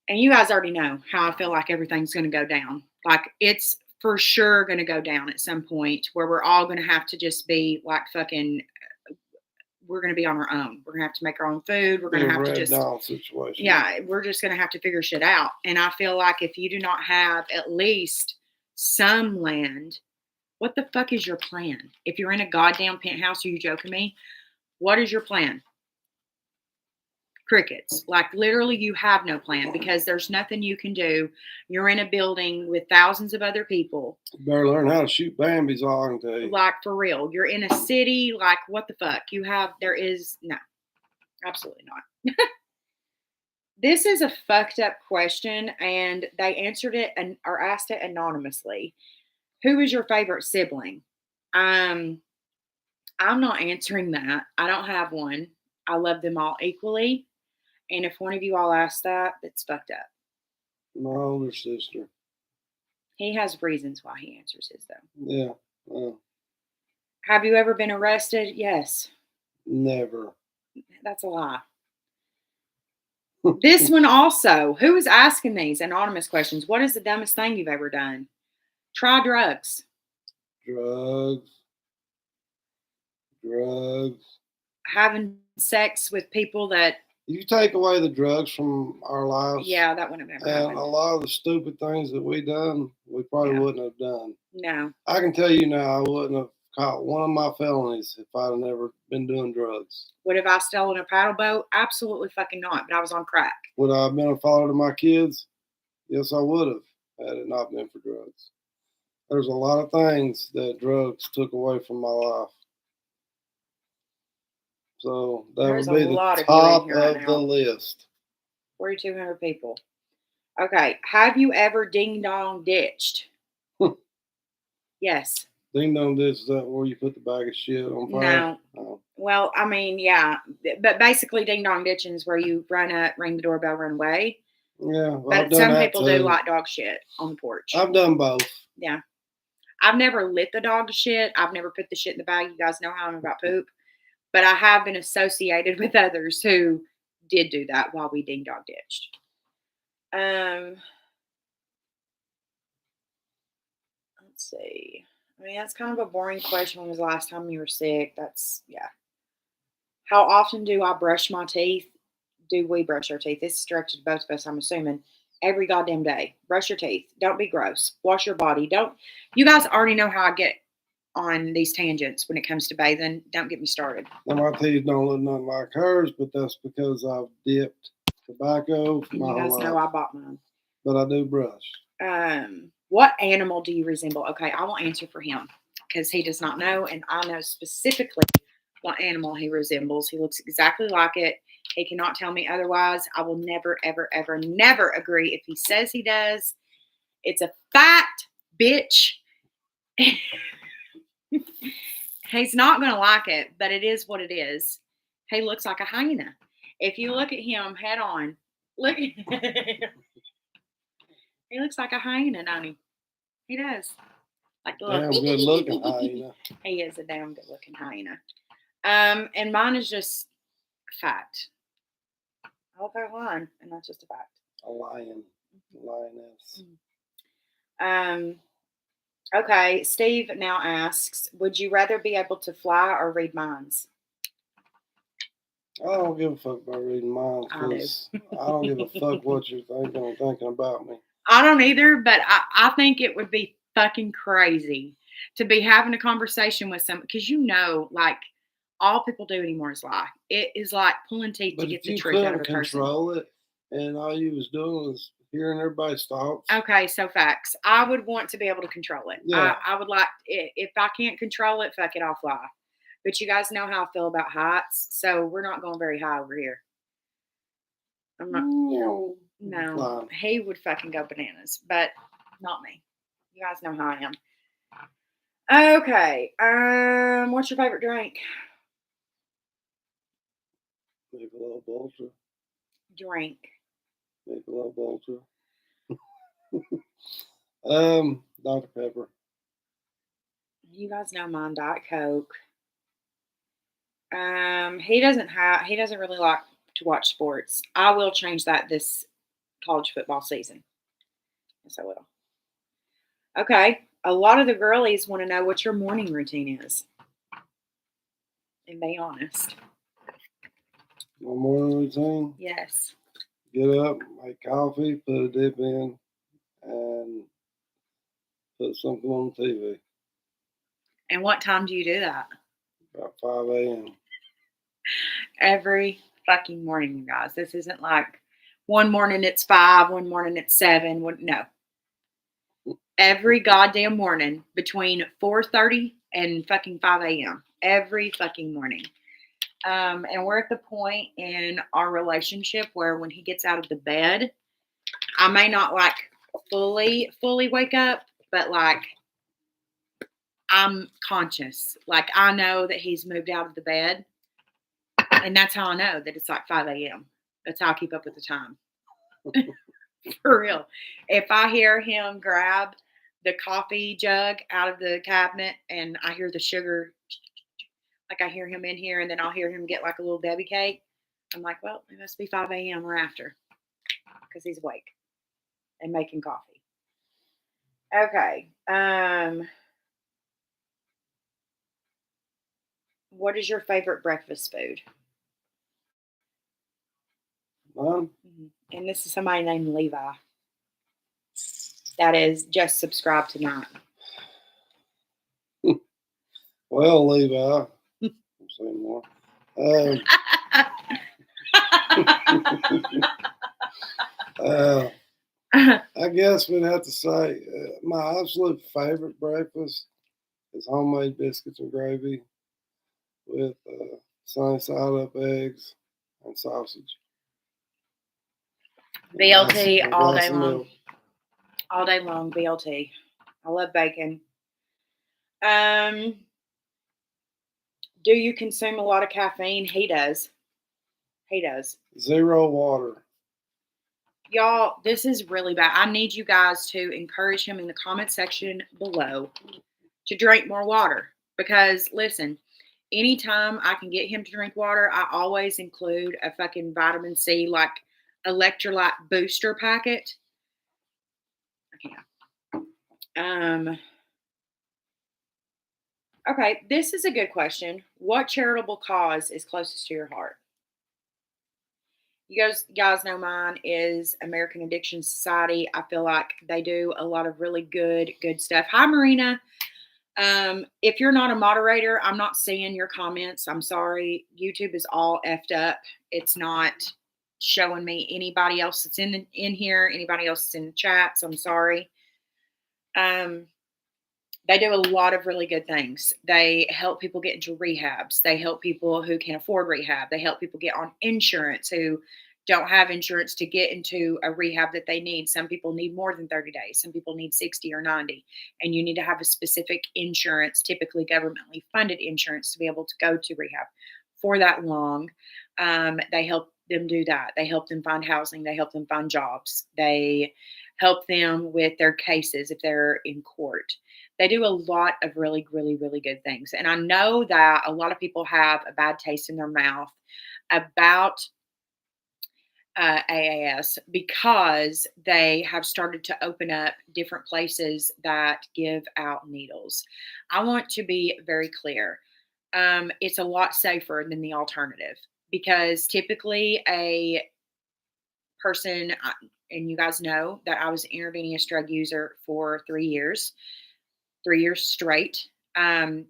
and you guys already know how I feel like everything's going to go down. Like it's for sure going to go down at some point where we're all going to have to just be like fucking, we're going to be on our own. We're going to have to make our own food. We're going to have to just, situation. Yeah, we're just going to have to figure shit out. And I feel like if you do not have at least some land, what the fuck is your plan? If you're in a goddamn penthouse, are you joking me? What is your plan? Crickets. Like literally you have no plan because there's nothing you can do. You're in a building with thousands of other people. You better learn how to shoot Bambi's, all I can tell you. Like for real. You're in a city, like what the fuck? There is no, absolutely not. This is a fucked up question and they answered it or asked it anonymously. Who is your favorite sibling? I'm not answering that. I don't have one. I love them all equally. And if one of you all asked that, it's fucked up. My older sister. He has reasons why he answers his, though. Yeah. Have you ever been arrested? Yes. Never. That's a lie. This one also. Who is asking these anonymous questions? What is the dumbest thing you've ever done? Try drugs. Drugs. Having sex with people that. You take away the drugs from our lives. Yeah, that wouldn't have never happened. And a lot of the stupid things that we done, we probably wouldn't have done. No. I can tell you now, I wouldn't have caught one of my felonies if I'd have never been doing drugs. Would have I stolen a paddle boat? Absolutely fucking not. But I was on crack. Would I have been a father to my kids? Yes, I would have, had it not been for drugs. There's a lot of things that drugs took away from my life. So that There's would be a lot the of you in top here right of now. the list. 4,200 people. Okay. Have you ever ding dong ditched? Yes. Ding dong ditch, is that where you put the bag of shit on fire? No. Oh. Well, I mean, yeah. But basically, ding dong ditching is where you run up, ring the doorbell, run away. Yeah. Well, But I've done some that people too. do like dog shit on the porch. I've done both. Yeah. I've never lit the dog shit. I've never put the shit in the bag. You guys know how I'm about poop. But I have been associated with others who did do that while we ding dong ditched. Let's see. I mean, that's kind of a boring question. When was the last time you were sick? That's, yeah. How often do I brush my teeth? Do we brush our teeth? This is directed to both of us, I'm assuming. Every goddamn day. Brush your teeth. Don't be gross. Wash your body. You guys already know how I get on these tangents when it comes to bathing. Don't get me started. Now, my teeth don't look nothing like hers, but that's because I've dipped tobacco for And my you guys whole know life. I bought mine. But I do brush. What animal do you resemble? Okay, I will answer for him because he does not know, and I know specifically what animal he resembles. He looks exactly like it. He cannot tell me otherwise. I will never, ever, ever, never agree if he says he does. It's a fact, bitch. He's not going to like it, but it is what it is. He looks like a hyena. If you look at him head on, look at him. He looks like a hyena, don't he? He does. Like the Damn good looking hyena. He is a damn good looking hyena. And mine is just fact. I look like a lion, and that's just a fact. A lion. Lioness. Okay, Steve now asks, would you rather be able to fly or read minds? I don't give a fuck about reading minds because I don't give a fuck what you're thinking about me. I don't either, but I think it would be fucking crazy to be having a conversation with someone because like all people do anymore is lie. It is like pulling teeth to get the truth out of a person. If you couldn't control it, and all you was doing was hearing everybody's thoughts. Okay, so facts. I would want to be able to control it. Yeah. I would like if I can't control it, fuck it, I'll fly. But you guys know how I feel about heights, so we're not going very high over here. I'm not. No, he would fucking go bananas, but not me. You guys know how I am. Okay. What's your favorite drink? Michelobultra. Drink. Michelobultra. Dr. Pepper. You guys know mine, Diet Coke. He doesn't really like to watch sports. I will change that this college football season. Yes, I will. Okay. A lot of the girlies want to know what your morning routine is. And be honest. My morning routine? Yes. Get up, make coffee, put a dip in, and put something on the TV. And what time do you do that? About 5 a.m. Every fucking morning, you guys. This isn't like one morning it's 5, one morning it's 7. No. Every goddamn morning between 4:30 and fucking 5 a.m. Every fucking morning. And we're at the point in our relationship where when he gets out of the bed, I may not like fully wake up, but like I'm conscious. Like I know that he's moved out of the bed. And that's how I know that it's like 5 a.m. That's how I keep up with the time. For real. If I hear him grab the coffee jug out of the cabinet and I hear the sugar, like I hear him in here and then I'll hear him get like a little Debbie cake, I'm like, well, it must be 5 a.m. or after because he's awake and making coffee. Okay. What is your favorite breakfast food? Mine? And this is somebody named Levi. That is just subscribe tonight. Well, Levi. I'll say more. I guess we'd have to say my absolute favorite breakfast is homemade biscuits and gravy with sunny side up eggs and sausage. BLT And all glass day of long. milk. All day long, BLT. I love bacon. Do you consume a lot of caffeine? He does. He does. 0 water. Y'all, this is really bad. I need you guys to encourage him in the comment section below to drink more water. Because, listen, anytime I can get him to drink water, I always include a fucking vitamin C, like electrolyte booster packet. I can't. Okay, this is a good question. What charitable cause is closest to your heart? You guys know mine is American Addiction Society. I feel like they do a lot of really good stuff. Hi, Marina. If you're not a moderator, I'm not seeing your comments. I'm sorry. YouTube is all effed up. It's not showing me anybody else that's in here, anybody else that's in the chat. So I'm sorry. They do a lot of really good things. They help people get into rehabs. They help people who can afford rehab. They help people get on insurance who don't have insurance to get into a rehab that they need. Some people need more than 30 days. Some people need 60 or 90. And you need to have a specific insurance, typically governmentally funded insurance, to be able to go to rehab for that long. They help them do that. They help them find housing. They help them find jobs. They help them with their cases if they're in court. They do a lot of really, really, really good things. And I know that a lot of people have a bad taste in their mouth about AAS because they have started to open up different places that give out needles. I want to be very clear. It's a lot safer than the alternative because typically a person, and you guys know that I was an intravenous drug user for 3 years straight. They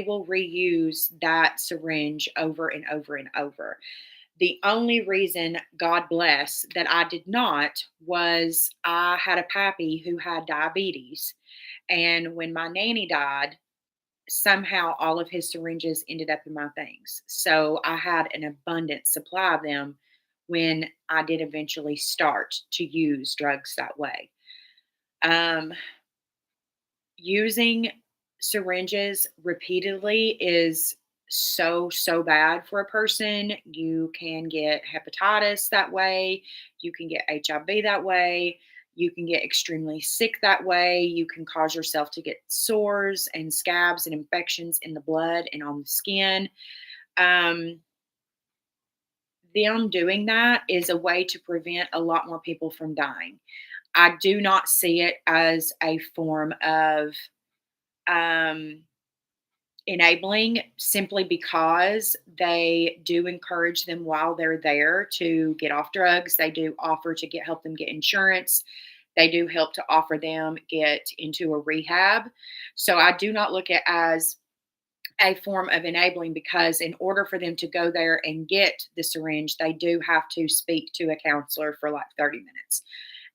will reuse that syringe over and over and over. The only reason, God bless, that I did not was I had a pappy who had diabetes. And when my nanny died, somehow all of his syringes ended up in my things. So I had an abundant supply of them when I did eventually start to use drugs that way. Using syringes repeatedly is so bad for a person. You can get hepatitis that way. You can get HIV that way. You can get extremely sick that way. You can cause yourself to get sores and scabs and infections in the blood and on the skin. Them doing that is a way to prevent a lot more people from dying. I do not see it as a form of enabling, simply because they do encourage them while they're there to get off drugs. They do offer to help them get insurance. They do help to offer them get into a rehab. So I do not look at it as a form of enabling, because in order for them to go there and get the syringe, they do have to speak to a counselor for like 30 minutes.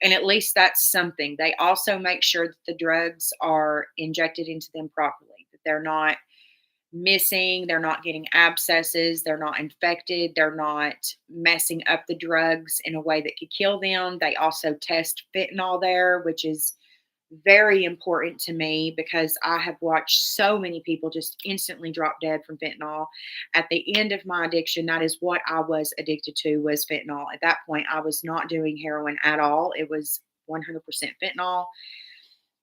And at least that's something. They also make sure that the drugs are injected into them properly, that they're not missing, they're not getting abscesses, they're not infected, they're not messing up the drugs in a way that could kill them. They also test fentanyl there, which is very important to me because I have watched so many people just instantly drop dead from fentanyl. At the end of my addiction, that is what I was addicted to, was fentanyl. At that point, I was not doing heroin at all. It was 100% fentanyl.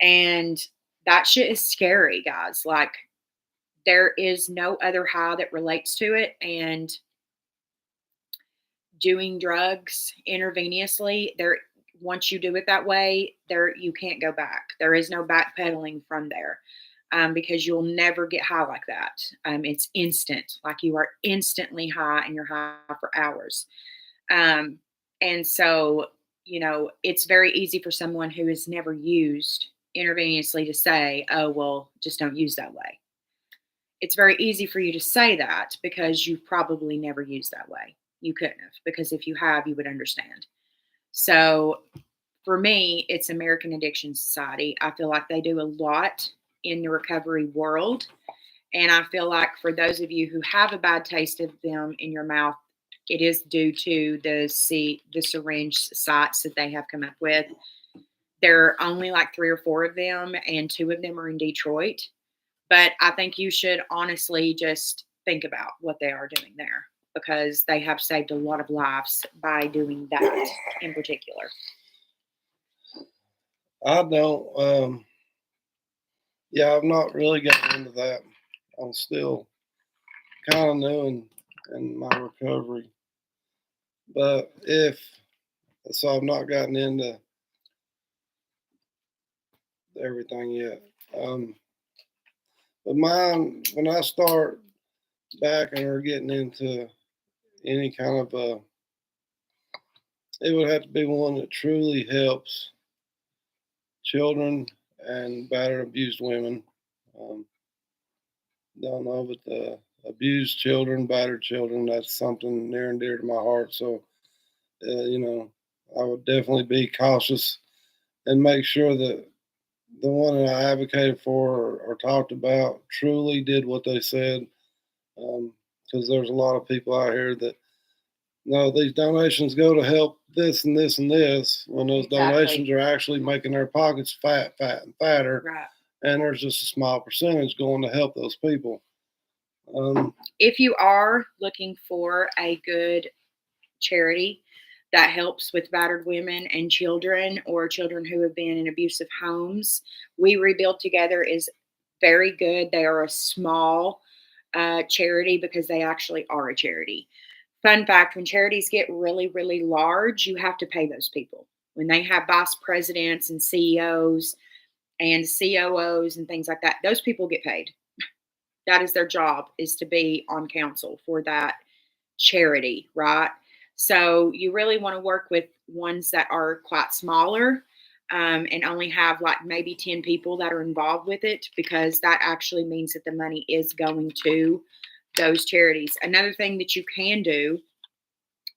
And that shit is scary, guys. Like, there is no other high that relates to it. And doing drugs intravenously, there, once you do it that way, there, you can't go back. There is no backpedaling from there, because you'll never get high like that. It's instant, like you are instantly high and you're high for hours. Um, and so, it's very easy for someone who has never used intravenously to say, oh, well, just don't use that way. It's very easy for you to say that because you've probably never used that way. You couldn't have, because if you have, you would understand. So for me, it's American Addiction Society. I feel like they do a lot in the recovery world. And I feel like for those of you who have a bad taste of them in your mouth, it is due to the syringe sites that they have come up with. There are only like 3 or 4 of them, and 2 of them are in Detroit. But I think you should honestly just think about what they are doing there, because they have saved a lot of lives by doing that in particular. I don't. Yeah, I've not really gotten into that. I'm still kind of new in my recovery, but I've not gotten into everything yet. But mine, when I start backing or getting into any kind of it would have to be one that truly helps children and battered, abused women. Um, don't know, but the abused children, battered children, that's something near and dear to my heart. So, I would definitely be cautious and make sure that the one that I advocated for or talked about truly did what they said. Because there's a lot of people out here that, no, these donations go to help this and this and this, when those donations are actually making their pockets fat and fatter. Right. And there's just a small percentage going to help those people. If you are looking for a good charity that helps with battered women and children, or children who have been in abusive homes, We Rebuild Together is very good. They are a small charity because they actually are a charity. Fun fact, when charities get really, really large, you have to pay those people. When they have vice presidents and CEOs and COOs and things like that, those people get paid. That is their job, is to be on council for that charity, right? So you really want to work with ones that are quite smaller, and only have like maybe 10 people that are involved with it, because that actually means that the money is going to those charities. Another thing that you can do,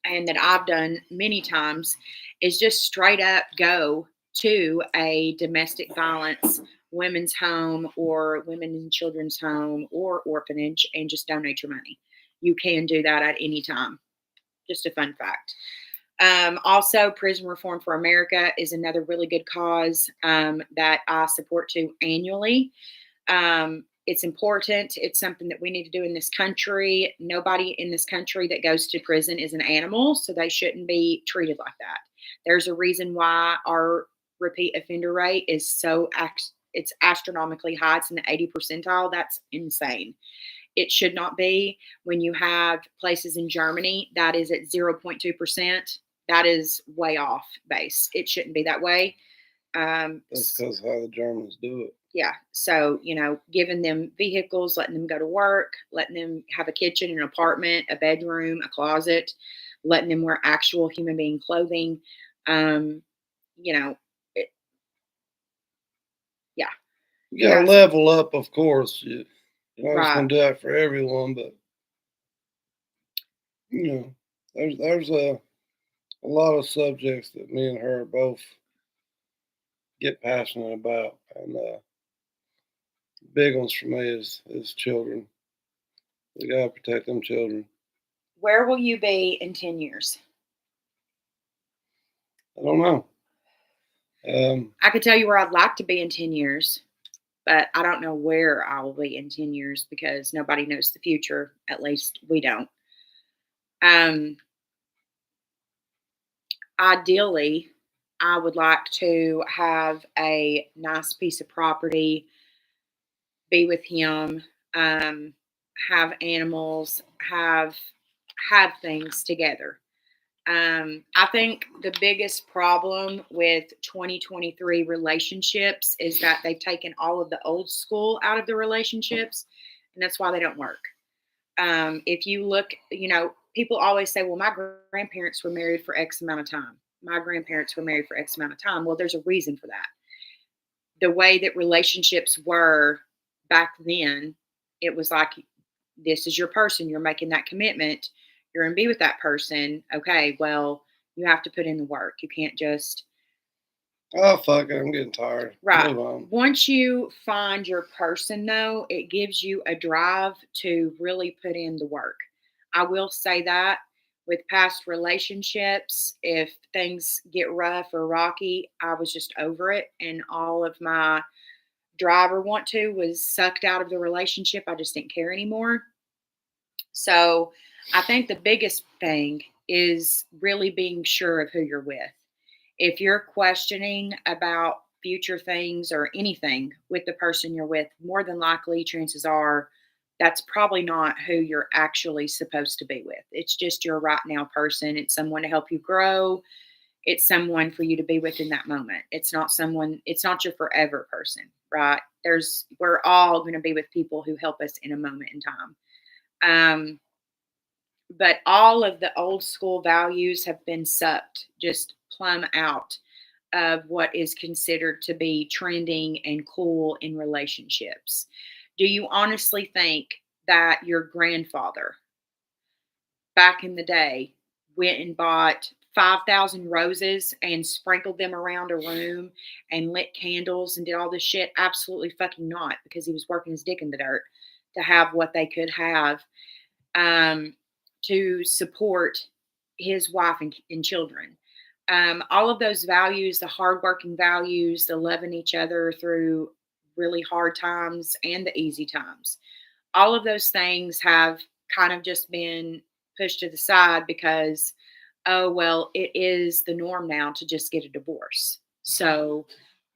and that I've done many times, is just straight up go to a domestic violence women's home or women and children's home or orphanage and just donate your money. You can do that at any time. Just a fun fact. Also, Prison Reform for America is another really good cause that I support to annually. It's important. It's something that we need to do in this country. Nobody in this country that goes to prison is an animal, so they shouldn't be treated like that. There's a reason why our repeat offender rate is it's astronomically high. It's in the 80 percentile. That's insane. It should not be. When you have places in Germany that is at 0.2%, that is way off base. It shouldn't be that way. That's because how the Germans do it. Yeah. So, giving them vehicles, letting them go to work, letting them have a kitchen, an apartment, a bedroom, a closet, letting them wear actual human being clothing. It, yeah. You got to level up, of course. You're not going to do that for everyone, but, there's a lot of subjects that me and her both get passionate about. And big ones for me is children. We got to protect them children. Where will you be in 10 years? I don't know. I could tell you where I'd like to be in 10 years, but I don't know where I will be in 10 years because nobody knows the future. At least we don't. Um, Ideally, I would like to have a nice piece of property, be with him, have animals, have things together. I think the biggest problem with 2023 relationships is that they've taken all of the old school out of the relationships, and that's why they don't work. If you look, people always say, well, my grandparents were married for X amount of time. My grandparents were married for X amount of time. Well, there's a reason for that. The way that relationships were back then, it was like, this is your person. You're making that commitment. You're going to be with that person. Okay, well, you have to put in the work. You can't just. Oh, fuck it. I'm getting tired. Right. Move on. Once you find your person, though, it gives you a drive to really put in the work. I will say that with past relationships, if things get rough or rocky, I was just over it. And all of my drive or want to was sucked out of the relationship. I just didn't care anymore. So I think the biggest thing is really being sure of who you're with. If you're questioning about future things or anything with the person you're with, more than likely, chances are that's probably not who you're actually supposed to be with. It's just your right now person. It's someone to help you grow. It's someone for you to be with in that moment. It's not your forever person, right? We're all going to be with people who help us in a moment in time. But all of the old school values have been sucked just plumb out of what is considered to be trending and cool in relationships. Do you honestly think that your grandfather back in the day went and bought 5,000 roses and sprinkled them around a room and lit candles and did all this shit? Absolutely fucking not, because he was working his dick in the dirt to have what they could have, to support his wife and children. All of those values, the hardworking values, the loving each other through really hard times and the easy times, all of those things have kind of just been pushed to the side because, oh, well, it is the norm now to just get a divorce. So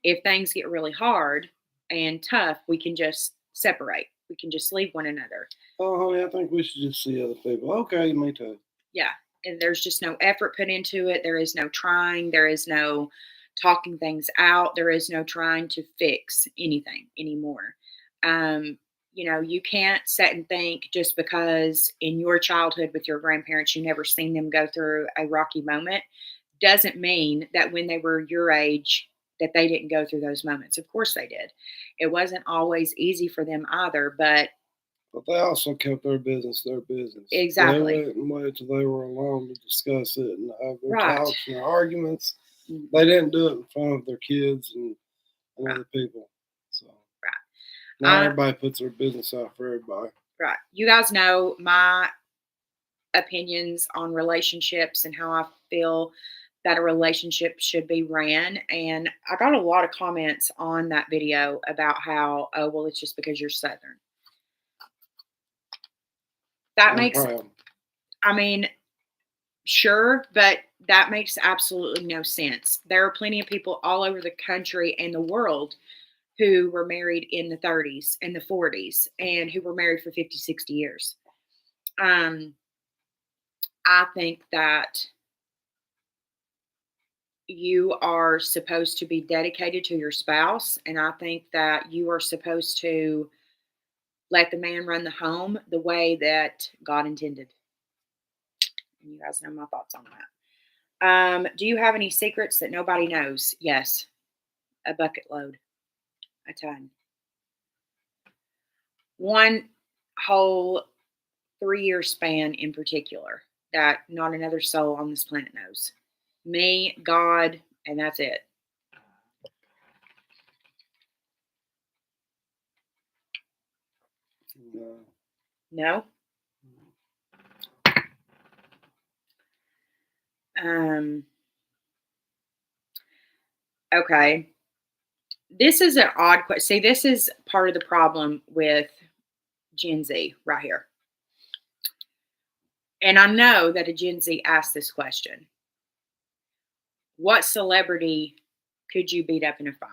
if things get really hard and tough, we can just separate. We can just leave one another. Oh, honey, I think we should just see other people. Okay, me too. Yeah. And there's just no effort put into it. There is no trying. There is no talking things out. There is no trying to fix anything anymore. You can't sit and think just because in your childhood with your grandparents, you never seen them go through a rocky moment, doesn't mean that when they were your age, that they didn't go through those moments. Of course they did. It wasn't always easy for them either, but they also kept their business their business. Exactly. They wouldn't wait till they were alone to discuss it and have their Right. talks and their arguments. Mhm. They didn't do it in front of their kids and Right. other people. So Right. now everybody puts their business out for everybody. Right. You guys know my opinions on relationships and how I feel that a relationship should be ran. And I got a lot of comments on that video about how, oh, well, it's just because you're Southern. That makes, proud. I mean, sure, but that makes absolutely no sense. There are plenty of people all over the country and the world who were married in the 30s and the 40s and who were married for 50, 60 years. I think that you are supposed to be dedicated to your spouse, and I think that you are supposed to let the man run the home the way that God intended. You guys know my thoughts on that. Do you have any secrets that nobody knows? Yes, a bucket load, a ton. One whole 3-year span in particular that not another soul on this planet knows. Me, God, and that's it. No. Okay. This is an odd question. See, this is part of the problem with Gen Z right here. And I know that a Gen Z asked this question. What celebrity could you beat up in a fight?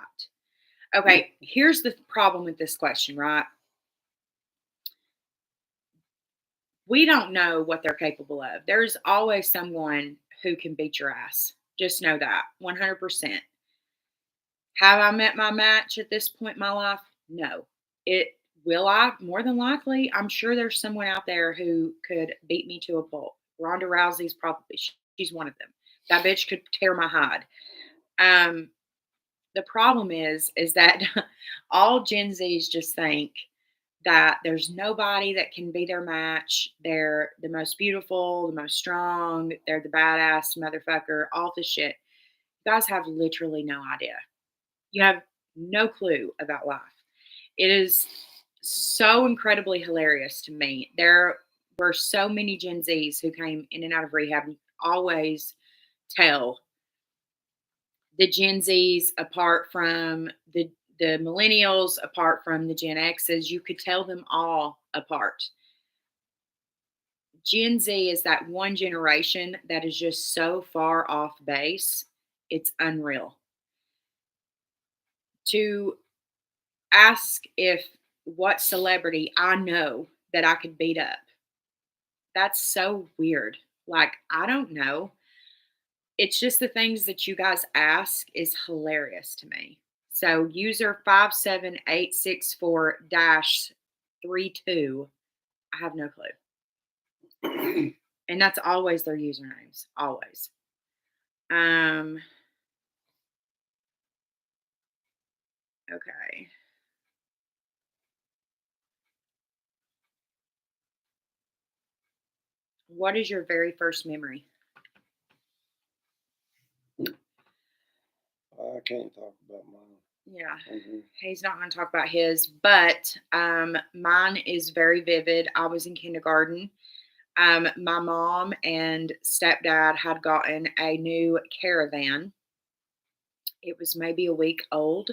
Okay, here's the problem with this question, right? We don't know what they're capable of. There's always someone who can beat your ass. Just know that 100%. Have I met my match at this point in my life? No. It will I? More than likely, I'm sure there's someone out there who could beat me to a pulp. Ronda Rousey's probably she's one of them. That bitch could tear my hide. Um, the problem is that all Gen Zs just think that there's nobody that can be their match. They're the most beautiful, the most strong, they're the badass motherfucker, all this shit. You guys have literally no idea. You have no clue about life. It is so incredibly hilarious to me. There were so many Gen Zs who came in and out of rehab. You always tell the Gen Zs apart from the millennials, apart from the Gen X's, you could tell them all apart. Gen Z is that one generation that is just so far off base. It's unreal. To ask if what celebrity I know that I could beat up, that's so weird. Like, I don't know. It's just the things that you guys ask is hilarious to me. So user 57864-32, I have no clue. And that's always their usernames. Always. Okay. What is your very first memory? I can't talk about mine. Yeah. Mhm. He's not going to talk about his, but mine is very vivid. I was in kindergarten. My mom and stepdad had gotten a new caravan. It was maybe a week old.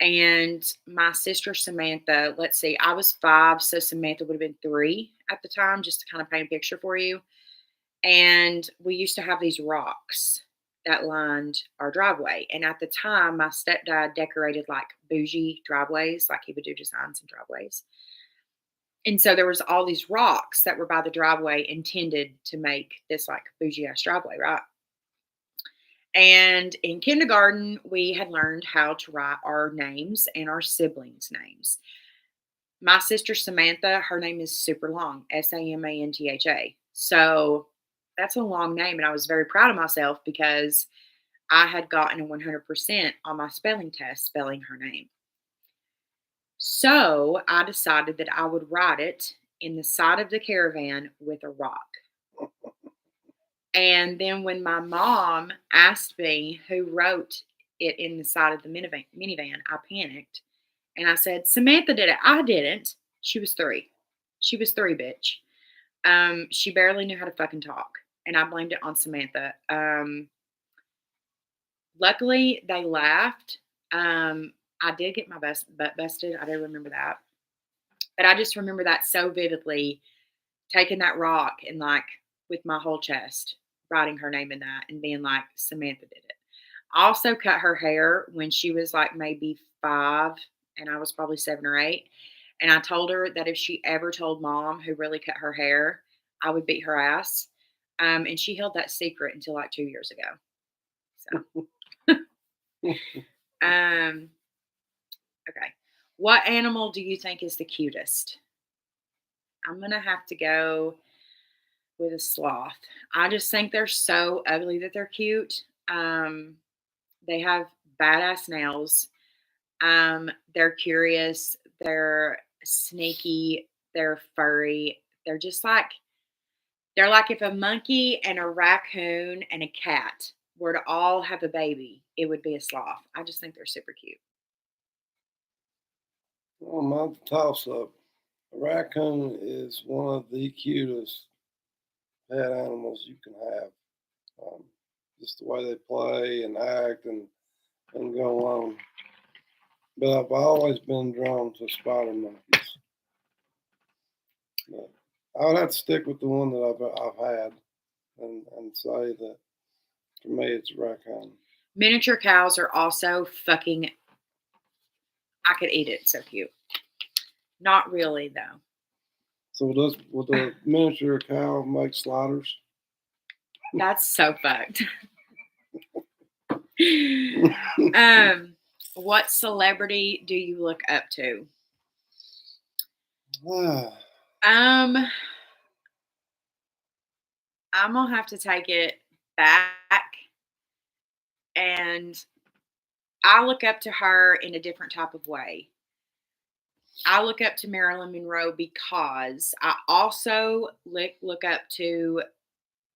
And my sister Samantha, let's see, I was 5, so Samantha would have been 3 at the time, just to kind of paint a picture for you. And we used to have these rocks that lined our driveway. And at the time, my stepdad decorated like bougie driveways, like he would do designs and driveways. And so there was all these rocks that were by the driveway intended to make this like bougie ass driveway, right? And in kindergarten, we had learned how to write our names and our siblings' names. My sister Samantha, her name is super long, Samantha. So that's a long name. And I was very proud of myself because I had gotten a 100% on my spelling test spelling her name. So I decided that I would write it in the side of the caravan with a rock. And then when my mom asked me who wrote it in the side of the minivan, I panicked and I said, Samantha did it. I didn't. She was 3. She was 3, bitch. She barely knew how to fucking talk. And I blamed it on Samantha. Luckily, they laughed. I did get my butt busted. I do remember that. But I just remember that so vividly, taking that rock and like with my whole chest, writing her name in that and being like, Samantha did it. I also cut her hair when she was like maybe 5 and I was probably 7 or 8. And I told her that if she ever told mom who really cut her hair, I would beat her ass. And she held that secret until like 2 years ago. So, um, okay. What animal do you think is the cutest? I'm going to have to go with a sloth. I just think they're so ugly that they're cute. They have badass nails. They're curious. They're sneaky. They're furry. They're just like they're like if a monkey and a raccoon and a cat were to all have a baby, it would be a sloth. I just think they're super cute. Well, my toss up. A raccoon is one of the cutest pet animals you can have. Um, just the way they play and act, and and go on. But I've always been drawn to spider monkeys. But I would have to stick with the one that I've had and say that for me it's a raccoon. Miniature cows are also fucking, I could eat it. So cute. Not really, though. So will the miniature cow make sliders? That's so fucked. What celebrity do you look up to? I'm gonna have to take it back, and I look up to her in a different type of way. I look up to Marilyn Monroe because I also look up to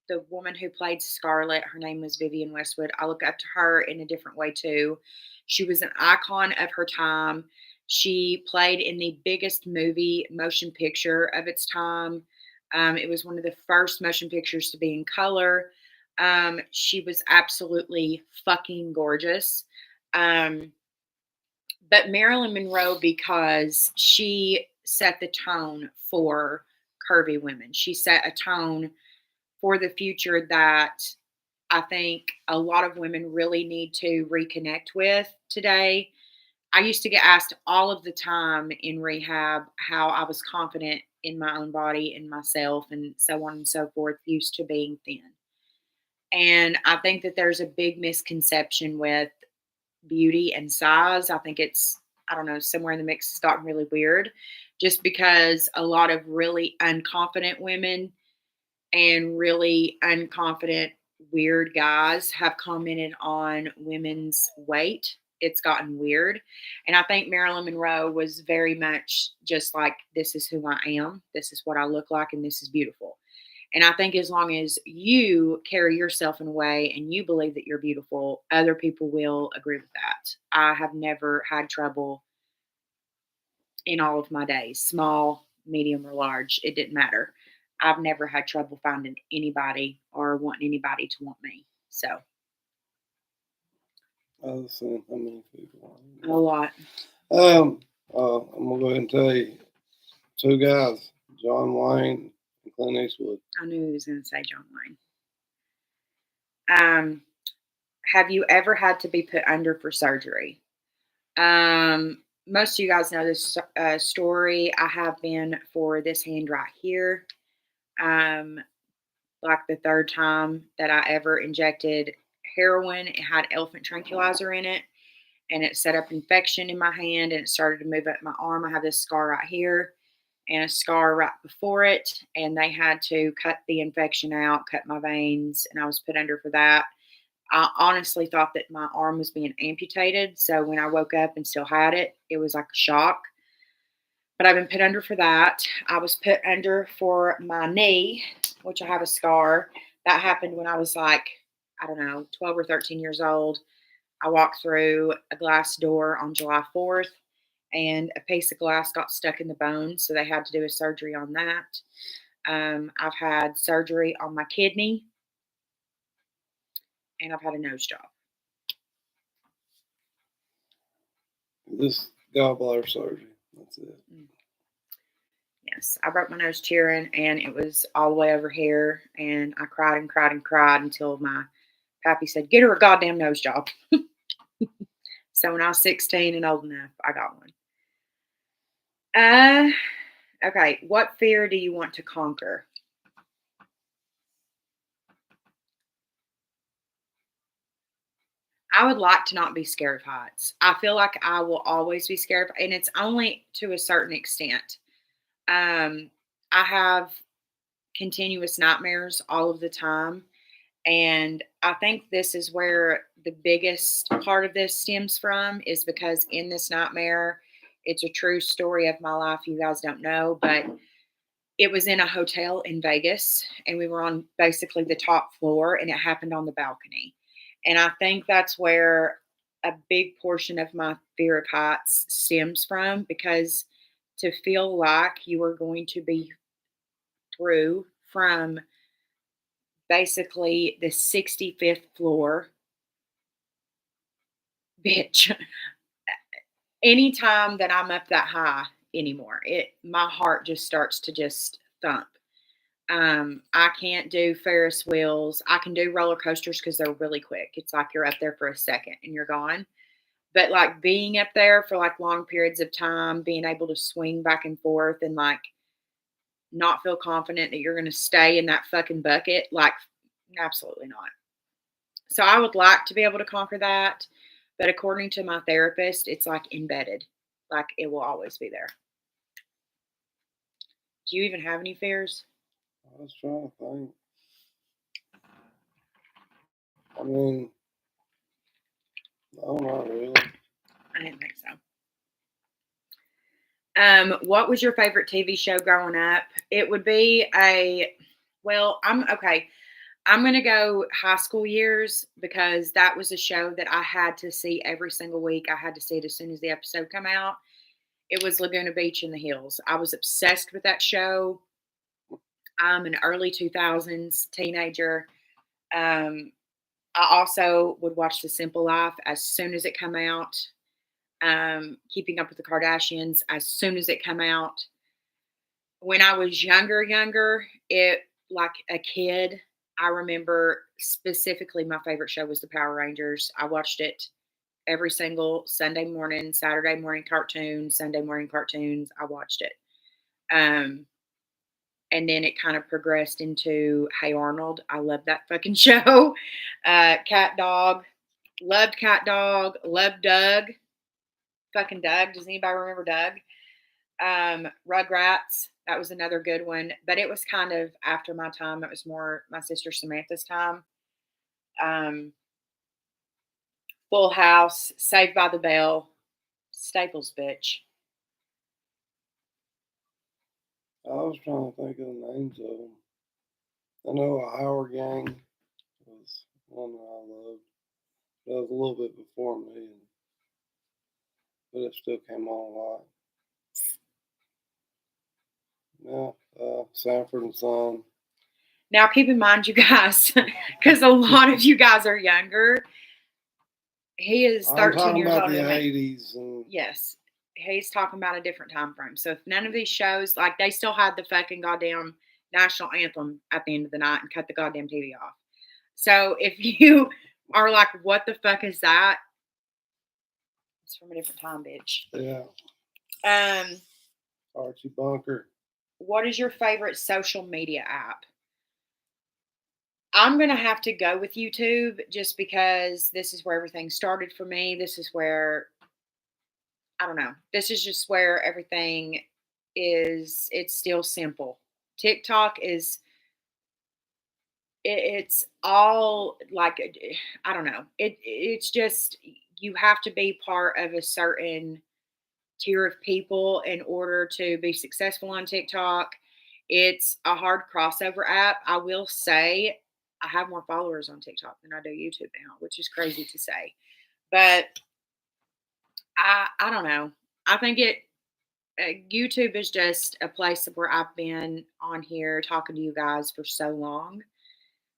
the woman who played Scarlett. Her name was Vivienne Westwood. I look up to her in a different way too. She was an icon of her time. She played in the biggest motion picture of its time. It was one of the first motion pictures to be in color. She was absolutely fucking gorgeous. But Marilyn Monroe, because she set the tone for curvy women. She set a tone for the future that I think a lot of women really need to reconnect with today. I used to get asked all of the time in rehab how I was confident in my own body and myself and so on and so forth, used to being thin. And I think that there's a big misconception with beauty and size. I think it's, I don't know, somewhere in the mix has gotten really weird just because a lot of really unconfident women and really unconfident, weird guys have commented on women's weight. It's gotten weird. And I think Marilyn Monroe was very much just like, this is who I am, this is what I look like, and this is beautiful. And I think as long as you carry yourself in a way and you believe that you're beautiful, other people will agree with that. I have never had trouble in all of my days, small, medium, or large. It didn't matter. I've never had trouble finding anybody or wanting anybody to want me. So I've seen how many people. a lot. I'm gonna go ahead and tell you, two guys, John Wayne and Clint Eastwood. I knew he was going to say John Wayne. Have you ever had to be put under for surgery? Most of you guys know this story. I have been for this hand right here. Like the third time that I ever injected heroin. It had elephant tranquilizer in it, and it set up infection in my hand, and it started to move up my arm. I have this scar right here and a scar right before it, and they had to cut the infection out, cut my veins, and I was put under for that. I honestly thought that my arm was being amputated, so when I woke up and still had it, it was like a shock. But I've been put under for that. I was put under for my knee, which I have a scar. That happened when I was like, I don't know, 12 or 13 years old. I walked through a glass door on July 4th, and a piece of glass got stuck in the bone, so they had to do a surgery on that. I've had surgery on my kidney, and I've had a nose job. This gallbladder surgery. That's it. Yes, I broke my nose cheering, and it was all the way over here, and I cried and cried and cried until my pappy said, "Get her a goddamn nose job." So when I was 16 and old enough, I got one. Okay, what fear do you want to conquer? I would like to not be scared of heights. I feel like I will always be scared of, and it's only to a certain extent. I have continuous nightmares all of the time. And I think this is where the biggest part of this stems from, is because in this nightmare, it's a true story of my life. You guys don't know, but it was in a hotel in Vegas, and we were on basically the top floor, and it happened on the balcony. And I think that's where a big portion of my fear of heights stems from, because to feel like you are going to be through from basically the 65th floor bitch, anytime that I'm up that high anymore, my heart just starts to just thump. I can't do Ferris wheels. I can do roller coasters because they're really quick. It's like you're up there for a second and you're gone. But like being up there for like long periods of time, being able to swing back and forth and like not feel confident that you're going to stay in that fucking bucket, like absolutely not. So I would like to be able to conquer that. But according to my therapist, it's like embedded. Like it will always be there. Do you even have any fears? I was trying to think. I mean, no, not really. I didn't think so. What was your favorite TV show growing up? It would be I'm okay. I'm going to go high school years because that was a show that I had to see every single week. I had to see it as soon as the episode come out. It was Laguna Beach in the Hills. I was obsessed with that show. I'm an early 2000s teenager. I also would watch The Simple Life as soon as it come out. Keeping Up with the Kardashians as soon as it come out. When I was younger, it like a kid, I remember specifically my favorite show was the Power Rangers. I watched it every single Sunday morning, Saturday morning cartoons, Sunday morning cartoons. I watched it. And then it kind of progressed into Hey Arnold. I love that fucking show. Cat Dog. Loved Cat Dog. Loved Doug. Fucking Doug. Does anybody remember Doug? Rugrats. That was another good one. But it was kind of after my time. It was more my sister Samantha's time. Full House. Saved by the Bell. Staples, bitch. I was trying to think of the names of them. I know a Howard Gang was one that I loved. That was a little bit before me, but it still came on a lot. Yeah, Sanford and Son. Now, keep in mind, you guys, because a lot of you guys are younger. He is 13 years older than me. 80s. And yes, he's talking about a different time frame. So if none of these shows, like they still had the fucking goddamn national anthem at the end of the night and cut the goddamn TV off. So if you are like, what the fuck is that? It's from a different time, bitch. Yeah. Archie Bunker. What is your favorite social media app? I'm going to have to go with YouTube just because this is where everything started for me. This is where, I don't know, this is just where everything is, it's still simple. TikTok is, it's all like, I don't know. It's just, you have to be part of a certain tier of people in order to be successful on TikTok. It's a hard crossover app. I will say I have more followers on TikTok than I do YouTube now, which is crazy to say. But I don't know. I think YouTube is just a place where I've been on here talking to you guys for so long.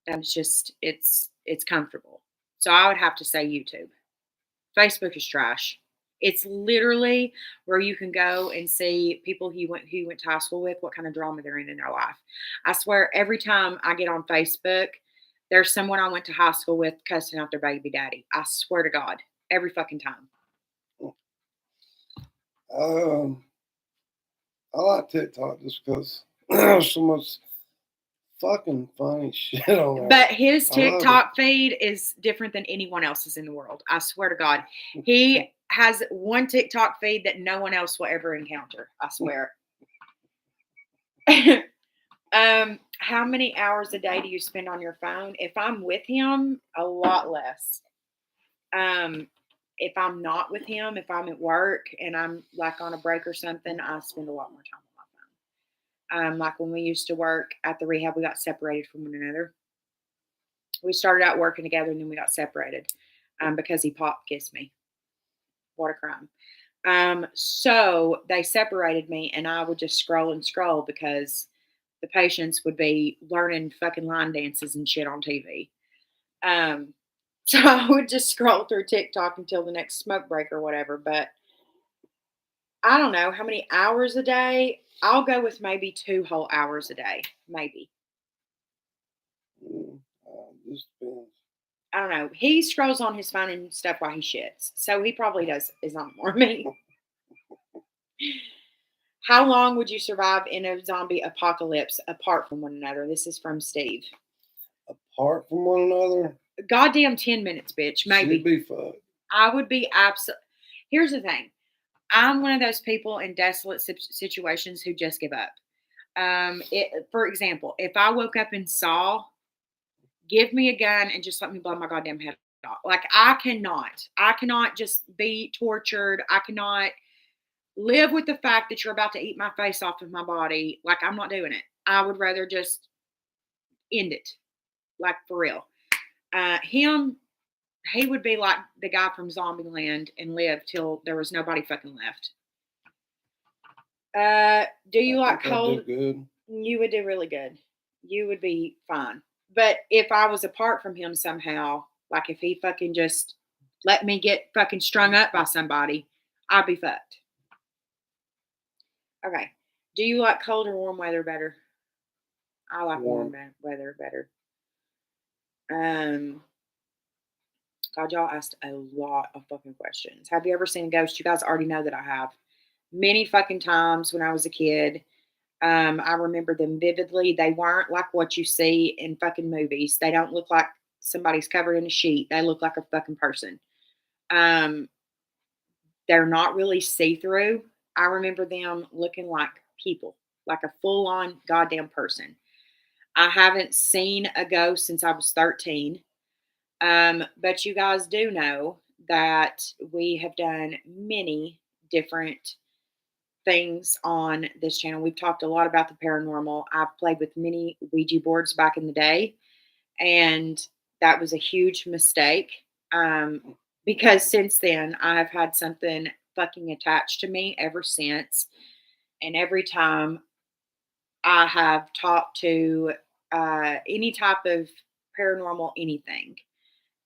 And it's comfortable. So I would have to say YouTube. Facebook is trash. It's literally where you can go and see people who you went to high school with, what kind of drama they're in their life. I swear, every time I get on Facebook, there's someone I went to high school with cussing out their baby daddy. I swear to God, every fucking time. I like TikTok just because there's so much fucking funny shit on there. But his TikTok feed is different than anyone else's in the world. I swear to God. He has one TikTok feed that no one else will ever encounter. I swear. How many hours a day do you spend on your phone? If I'm with him, a lot less. If I'm not with him, if I'm at work and I'm like on a break or something, I spend a lot more time on my phone. Like when we used to work at the rehab, we got separated from one another. We started out working together and then we got separated because he pop kissed me. What a crime. So they separated me and I would just scroll and scroll because the patients would be learning fucking line dances and shit on TV. So I would just scroll through TikTok until the next smoke break or whatever. But I don't know how many hours a day. I'll go with maybe 2 whole hours a day, maybe. Mm, just depends. I don't know. He scrolls on his phone and stuff while he shits, so he probably does is on more than me. How long would you survive in a zombie apocalypse apart from one another? This is from Steve. Apart from one another, Goddamn 10 minutes, bitch. she'd Maybe. be fucked. I would be absolute. Here's the thing. I'm one of those people in desolate situations who just give up. For example, if I woke up and saw, give me a gun and just let me blow my goddamn head off. Like I cannot just be tortured. I cannot live with the fact that you're about to eat my face off of my body. Like I'm not doing it. I would rather just end it, like for real. Him, he would be like the guy from Zombieland and live till there was nobody fucking left. Do you like I'd cold? do good. You would do really good. You would be fine. But if I was apart from him somehow, like if he fucking just let me get fucking strung up by somebody, I'd be fucked. Okay. Do you like cold or warm weather better? I like warm weather better. God, y'all asked a lot of fucking questions. Have you ever seen a ghost? You guys already know that I have. Many fucking times when I was a kid. I remember them vividly. They weren't like what you see in fucking movies. They don't look like somebody's covered in a sheet. They look like a fucking person. Um, they're not really see-through. I remember them looking like people, like a full-on goddamn person. I haven't seen a ghost since I was 13. But you guys do know that we have done many different things on this channel. We've talked a lot about the paranormal. I've played with many Ouija boards back in the day, and that was a huge mistake. Because since then, I've had something fucking attached to me ever since. And every time I have talked to any type of paranormal anything,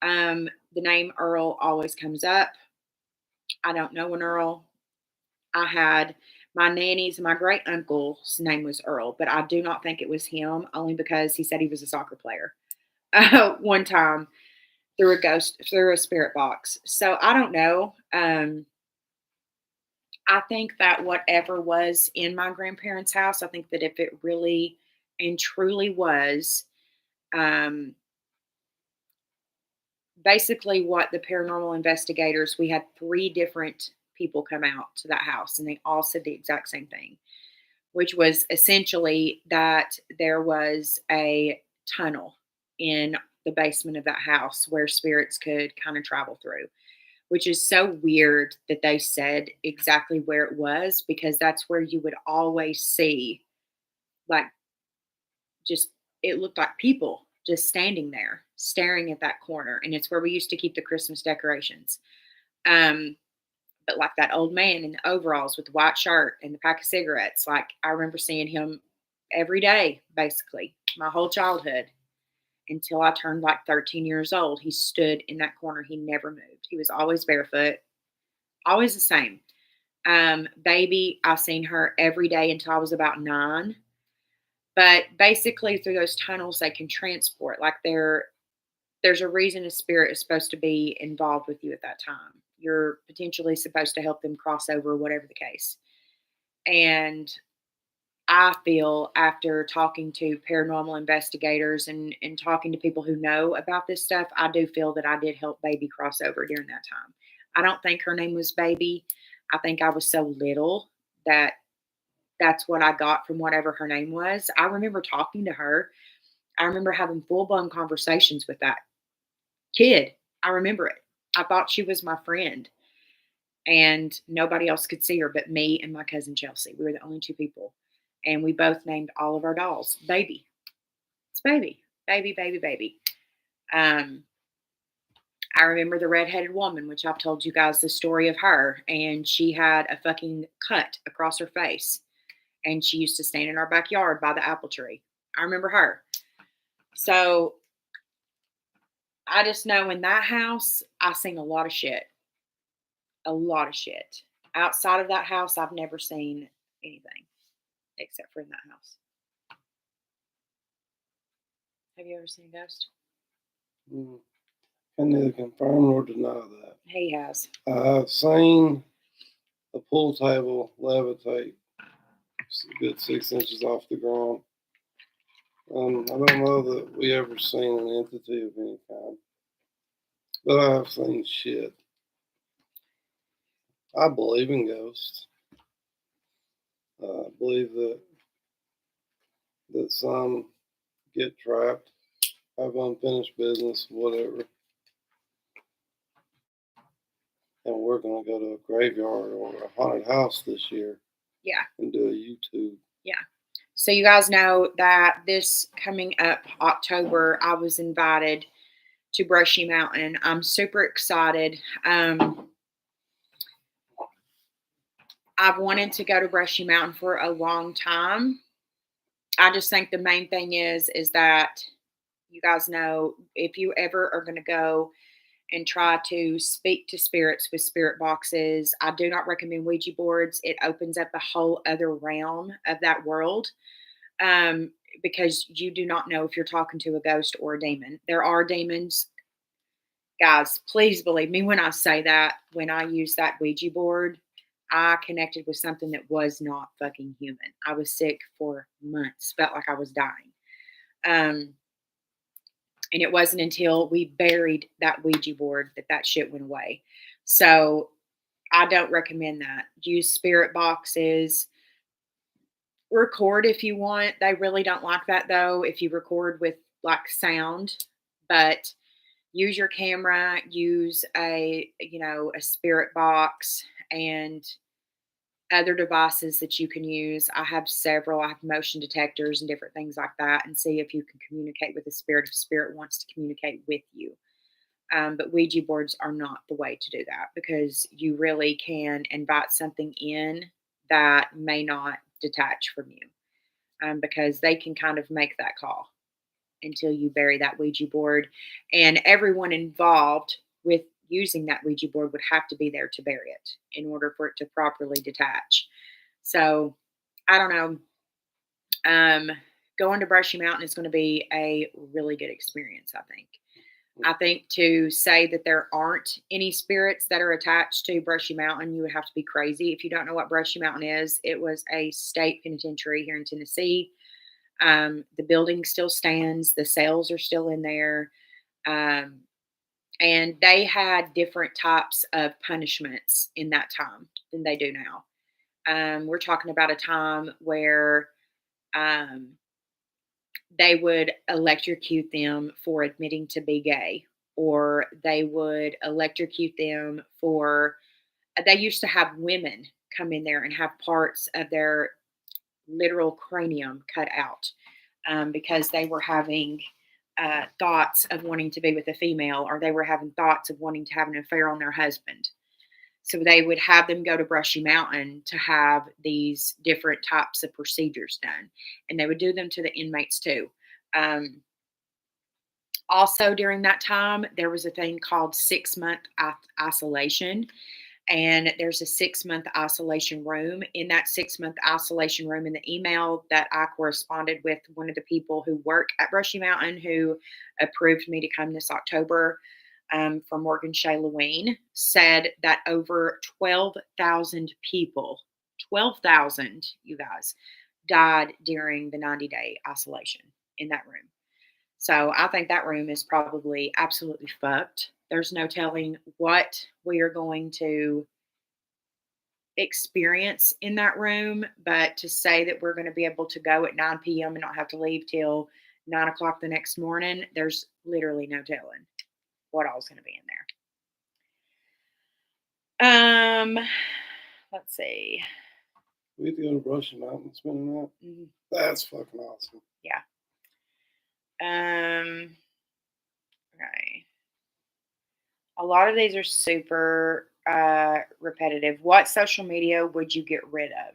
the name Earl always comes up. I don't know an Earl. I had my nanny's, my great uncle's name was Earl, but I do not think it was him, only because he said he was a soccer player one time through a spirit box. So I don't know. I think that whatever was in my grandparents' house, I think that if it really and truly was, um, basically what the paranormal investigators, we had 3 different people come out to that house, and they all said the exact same thing, which was essentially that there was a tunnel in the basement of that house where spirits could kind of travel through, which is so weird that they said exactly where it was, because that's where you would always see, like, just, it looked like people just standing there staring at that corner. And it's where we used to keep the Christmas decorations. Um, but like that old man in the overalls with the white shirt and the pack of cigarettes, like I remember seeing him every day, basically, my whole childhood until I turned like 13 years old. He stood in that corner. He never moved. He was always barefoot, always the same. Baby, I seen her every day until I was about 9. But basically, through those tunnels, they can transport. Like there's a reason a spirit is supposed to be involved with you at that time. You're potentially supposed to help them cross over, whatever the case. And I feel, after talking to paranormal investigators and talking to people who know about this stuff, I do feel that I did help Baby cross over during that time. I don't think her name was Baby. I think I was so little that that's what I got from whatever her name was. I remember talking to her. I remember having full blown conversations with that kid. I remember it. I thought she was my friend, and nobody else could see her but me and my cousin Chelsea. We were the only 2 people. And we both named all of our dolls Baby. It's Baby. Baby, baby, baby. I remember the redheaded woman, which I've told you guys the story of her, and she had a fucking cut across her face. And she used to stand in our backyard by the apple tree. I remember her. So I just know in that house, I seen a lot of shit. A lot of shit. Outside of that house, I've never seen anything except for in that house. Have you ever seen a ghost? Can neither confirm nor deny that. He has. I've seen a pool table levitate a good 6 inches off the ground. I don't know that we ever seen an entity of any kind, but I have seen shit. I believe in ghosts. I believe that some get trapped, have unfinished business, whatever. And we're going to go to a graveyard or a haunted house this year. Yeah. And do a YouTube. Yeah. So you guys know that this coming up October, I was invited to Brushy Mountain. I'm super excited. I've wanted to go to Brushy Mountain for a long time. I just think the main thing is that you guys know if you ever are going to go and try to speak to spirits with spirit boxes, I do not recommend Ouija boards. It opens up a whole other realm of that world, because you do not know if you're talking to a ghost or a demon. There are demons. Guys, please believe me when I say that. When I use that Ouija board, I connected with something that was not fucking human. I was sick for months, felt like I was dying. And it wasn't until we buried that Ouija board that shit went away. So I don't recommend that. Use spirit boxes. Record if you want. They really don't like that though, if you record with like sound. But use your camera, use a spirit box and other devices that you can use. I have several. I have motion detectors and different things like that, and see if you can communicate with the spirit if spirit wants to communicate with you. But Ouija boards are not the way to do that, because you really can invite something in that may not detach from you, because they can kind of make that call until you bury that Ouija board. And everyone involved with using that Ouija board would have to be there to bury it in order for it to properly detach. So I don't know. Going to Brushy Mountain is going to be a really good experience, I think. I think to say that there aren't any spirits that are attached to Brushy Mountain, you would have to be crazy. If you don't know what Brushy Mountain is, it was a state penitentiary here in Tennessee. The building still stands. The cells are still in there. And they had different types of punishments in that time than they do now. We're talking about a time where they would electrocute them for admitting to be gay, or they would electrocute them for, they used to have women come in there and have parts of their literal cranium cut out, because they were having thoughts of wanting to be with a female, or they were having thoughts of wanting to have an affair on their husband. So they would have them go to Brushy Mountain to have these different types of procedures done. And they would do them to the inmates too. Also during that time, there was a thing called 6-month isolation. And there's a 6-month isolation room. In that 6-month isolation room, in the email that I corresponded with one of the people who work at Brushy Mountain, who approved me to come this October, from morganshay said that over 12,000 people, 12,000, you guys, died during the 90-day isolation in that room. So I think that room is probably absolutely fucked. There's no telling what we are going to experience in that room, but to say that we're going to be able to go at 9 p.m. and not have to leave till 9 o'clock the next morning, there's literally no telling what all's going to be in there. Let's see. We have to go to Brushy Mountain and spend the night. Mm-hmm. That's fucking awesome. Yeah. Okay. A lot of these are super repetitive. What social media would you get rid of?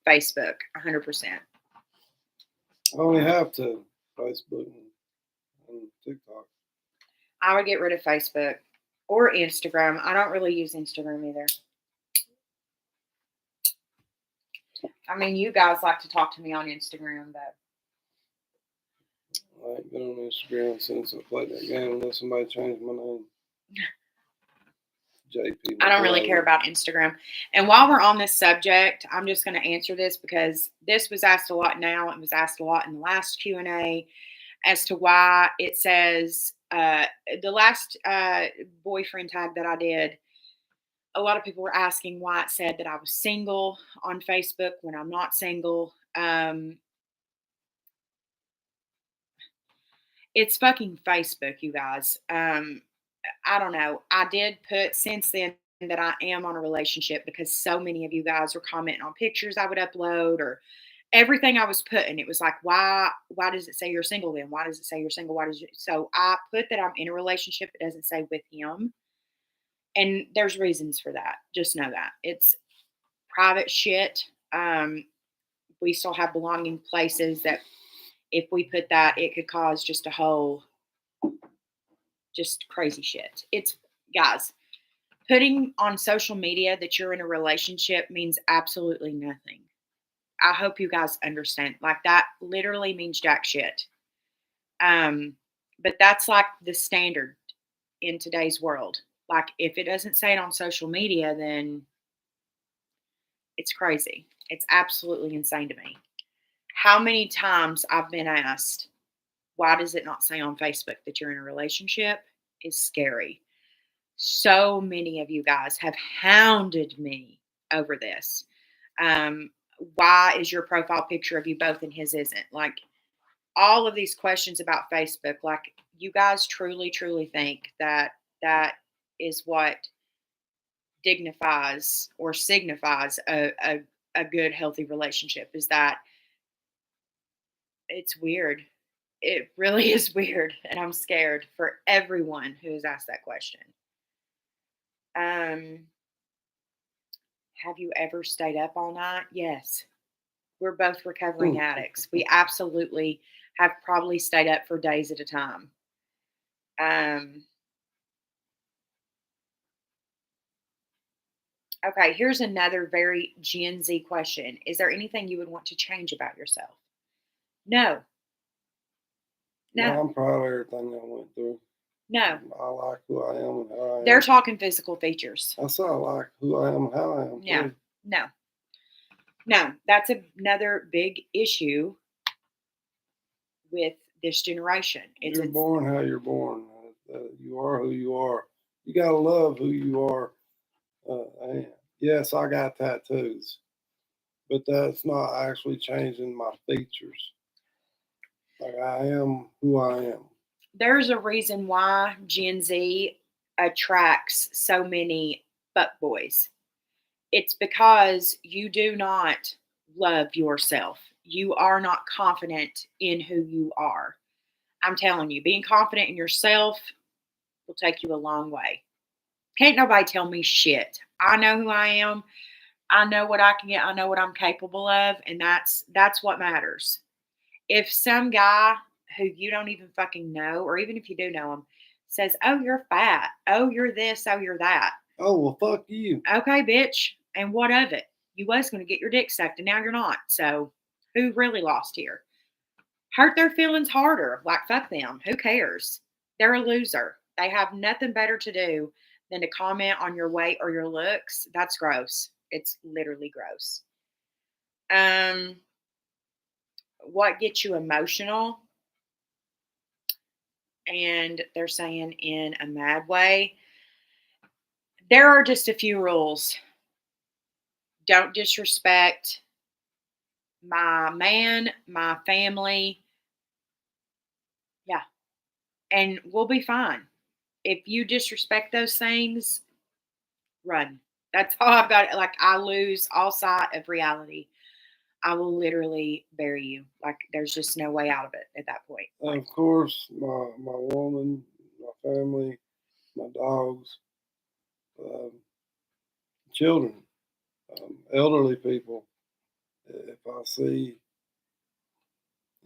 Facebook, 100%. I only have to Facebook and TikTok. I would get rid of Facebook or Instagram. I don't really use Instagram either. I mean, you guys like to talk to me on Instagram, but I ain't been on Instagram since I played that game unless somebody changed my name. JP. I don't really care about Instagram. And while we're on this subject, I'm just going to answer this because this was asked a lot now. It was asked a lot in the last Q&A as to why it says the last boyfriend tag that I did, a lot of people were asking why it said that I was single on Facebook when I'm not single. It's fucking Facebook, you guys. I don't know. I did put since then that I am on a relationship because so many of you guys were commenting on pictures I would upload or everything I was putting. It was like, why does it say you're single then? Why does it say you're single? So I put that I'm in a relationship. It doesn't say with him. And there's reasons for that. Just know that. It's private shit. We still have belonging places that if we put that, it could cause just a whole just crazy shit. It's guys, putting on social media that you're in a relationship means absolutely nothing. I hope you guys understand. Like that literally means jack shit. But that's like the standard in today's world. Like if it doesn't say it on social media, then it's crazy. It's absolutely insane to me. How many times I've been asked, why does it not say on Facebook that you're in a relationship is scary. So many of you guys have hounded me over this. Why is your profile picture of you both and his isn't? Like all of these questions about Facebook, like you guys truly, truly think that that is what dignifies or signifies a good, healthy relationship is that it's weird. It really is weird. And I'm scared for everyone who's asked that question. Have you ever stayed up all night? Yes. We're both recovering addicts. We absolutely have probably stayed up for days at a time. Okay, here's another very Gen Z question. Is there anything you would want to change about yourself? No. No, No. I'm proud of everything I went through. No. I like who I am and how I am. They're talking physical features. I said I like who I am and how I am. Yeah. Too. No. No. That's another big issue with this generation. You're born how you're born. You are who you are. You gotta love who you are. And yes, I got tattoos, but that's not actually changing my features. Like I am who I am. There's a reason why Gen Z attracts so many fuckboys. It's because you do not love yourself. You are not confident in who you are. I'm telling you, being confident in yourself will take you a long way. Can't nobody tell me shit. I know who I am. I know what I can get. I know what I'm capable of, and that's what matters. If some guy who you don't even fucking know, or even if you do know him, says, "Oh, you're fat. Oh, you're this. Oh, you're that." Oh well, fuck you. Okay, bitch. And what of it? You was going to get your dick sucked, and now you're not. So, who really lost here? Hurt their feelings harder. Like fuck them. Who cares? They're a loser. They have nothing better to do than to comment on your weight or your looks. That's gross. It's literally gross. What gets you emotional? And they're saying in a mad way. There are just a few rules. Don't disrespect my man, my family. Yeah. And we'll be fine. If you disrespect those things, run. That's all I've got. Like, I lose all sight of reality. I will literally bury you. Like, there's just no way out of it at that point. Of course, my woman, my family, my dogs, children, elderly people. If I see,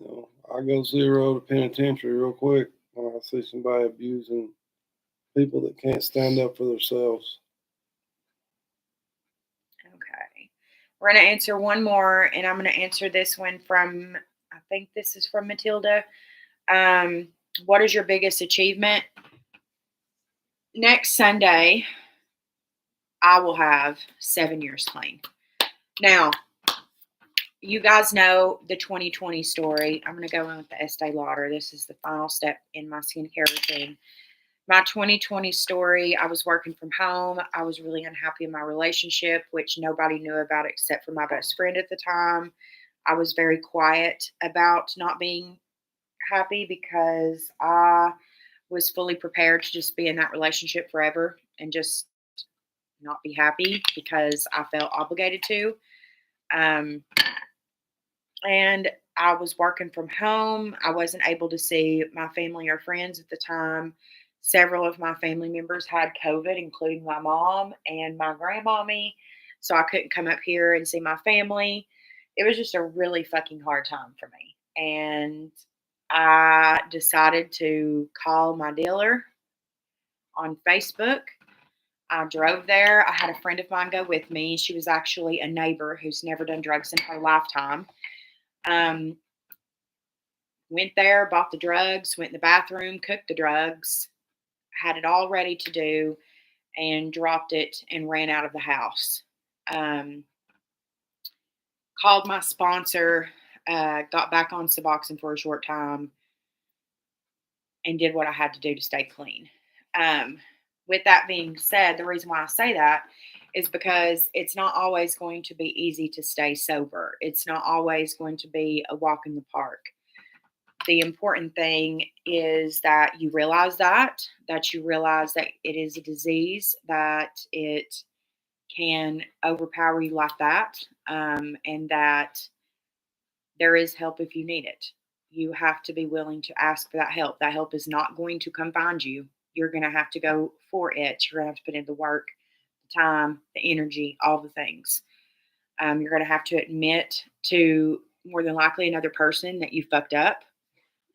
I go 0 to penitentiary real quick when I see somebody abusing people that can't stand up for themselves. Okay. We're going to answer one more, and I'm going to answer this one from, I think this is from Matilda. What is your biggest achievement? Next Sunday, I will have 7 years clean. Now, you guys know the 2020 story. I'm going to go in with the Estee Lauder. This is the final step in my skincare routine. My 2020 story, I was working from home. I was really unhappy in my relationship, which nobody knew about except for my best friend at the time. I was very quiet about not being happy because I was fully prepared to just be in that relationship forever and just not be happy because I felt obligated to. And I was working from home. I wasn't able to see my family or friends at the time. Several of my family members had COVID, including my mom and my grandmommy. So I couldn't come up here and see my family. It was just a really fucking hard time for me. And I decided to call my dealer on Facebook. I drove there. I had a friend of mine go with me. She was actually a neighbor who's never done drugs in her lifetime. Went there, bought the drugs, went in the bathroom, cooked the drugs, had it all ready to do, and dropped it and ran out of the house. Called my sponsor, got back on Suboxone for a short time, and did what I had to do to stay clean. With that being said, the reason why I say that is because it's not always going to be easy to stay sober. It's not always going to be a walk in the park. The important thing is that you realize that you realize that it is a disease, that it can overpower you like that, and that there is help if you need it. You have to be willing to ask for that help. That help is not going to come find you. You're going to have to go for it. You're going to have to put in the work, the time, the energy, all the things. You're going to have to admit to more than likely another person that you fucked up.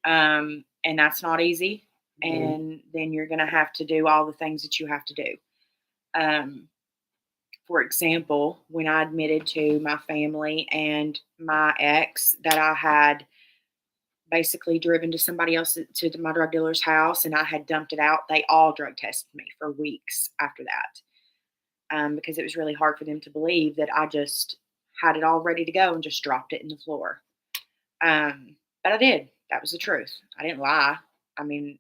And that's not easy. And then you're going to have to do all the things that you have to do. For example, when I admitted to my family and my ex that I had basically driven to somebody else, to my drug dealer's house, and I had dumped it out, they all drug tested me for weeks after that. Because it was really hard for them to believe that I just had it all ready to go and just dropped it in the floor. But I did. That was the truth. I didn't lie. I mean,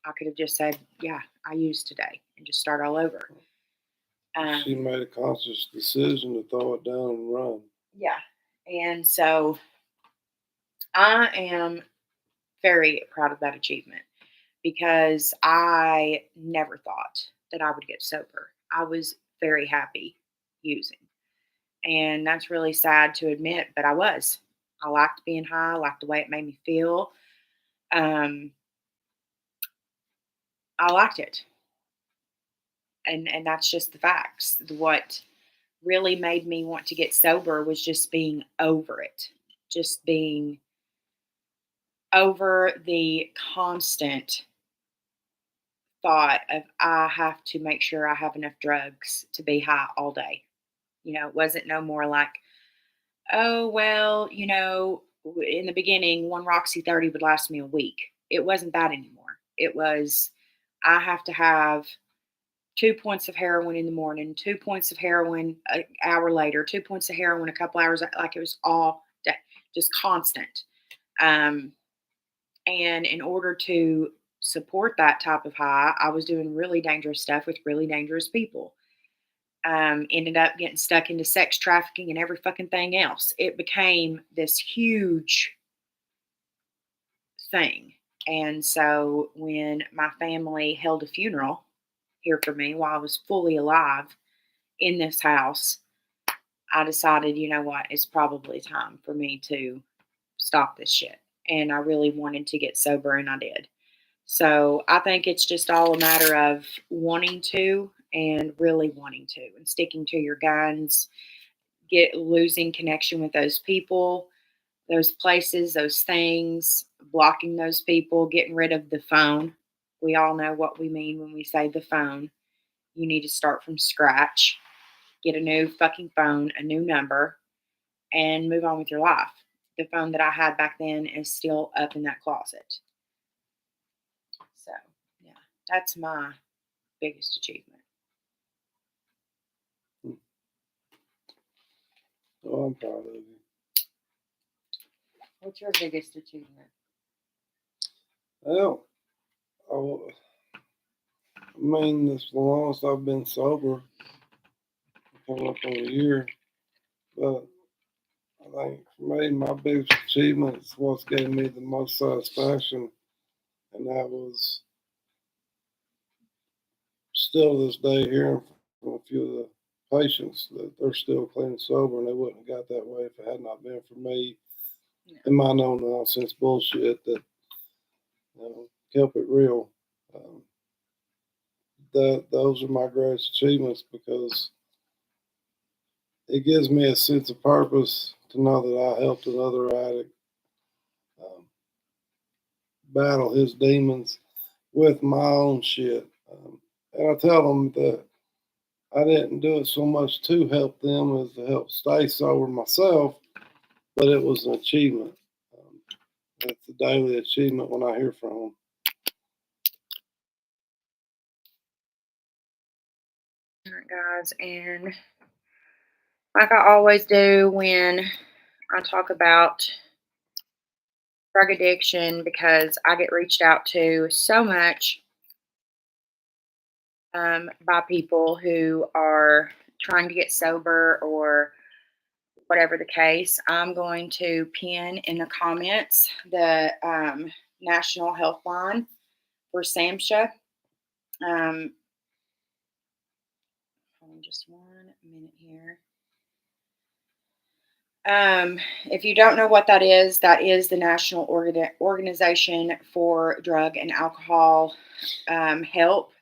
I could have just said, yeah, I used today and just start all over. She made a conscious decision to throw it down and run. Yeah. And so I am very proud of that achievement because I never thought that I would get sober. I was very happy using. And that's really sad to admit, but I was. I liked being high. I liked the way it made me feel. I liked it. And that's just the facts. What really made me want to get sober was just being over it. Just being over the constant thought of I have to make sure I have enough drugs to be high all day. It wasn't no more like, oh, well, in the beginning, one Roxy 30 would last me a week. It wasn't that anymore. It was, I have to have 2 points of heroin in the morning, 2 points of heroin an hour later, 2 points of heroin a couple hours, like it was all day, just constant. And in order to support that type of high, I was doing really dangerous stuff with really dangerous people. Ended up getting stuck into sex trafficking and every fucking thing else. It became this huge thing. And so when my family held a funeral here for me while I was fully alive in this house, I decided, you know what, it's probably time for me to stop this shit. And I really wanted to get sober, and I did. So I think it's just all a matter of wanting to and really wanting to and sticking to your guns, losing connection with those people, those places, those things, blocking those people, getting rid of the phone. we all know what we mean when we say the phone. You need to start from scratch, get a new fucking phone, a new number, and move on with your life. The phone that I had back then is still up in that closet. So, yeah, that's my biggest achievement. Oh, I'm proud of you. What's your biggest achievement? Well, I mean, this is the longest I've been sober, coming up on a year. But I think for me, my biggest achievement is what's gave me the most satisfaction, and that was still this day hearing from a few of the patients that they're still clean and sober, and they wouldn't have got that way if it had not been for me and my no nonsense bullshit that kept it real. Um, those are my greatest achievements because it gives me a sense of purpose to know that I helped another addict battle his demons with my own shit. And I tell them that I didn't do it so much to help them as to help stay sober myself, but it was an achievement. It's a daily achievement when I hear from them. All right, guys, and like I always do when I talk about drug addiction, because I get reached out to so much by people who are trying to get sober or whatever the case, I'm going to pin in the comments the National Health Line for SAMHSA. Hold on just 1 minute here. If you don't know what that is the National Organization for Drug and Alcohol Help.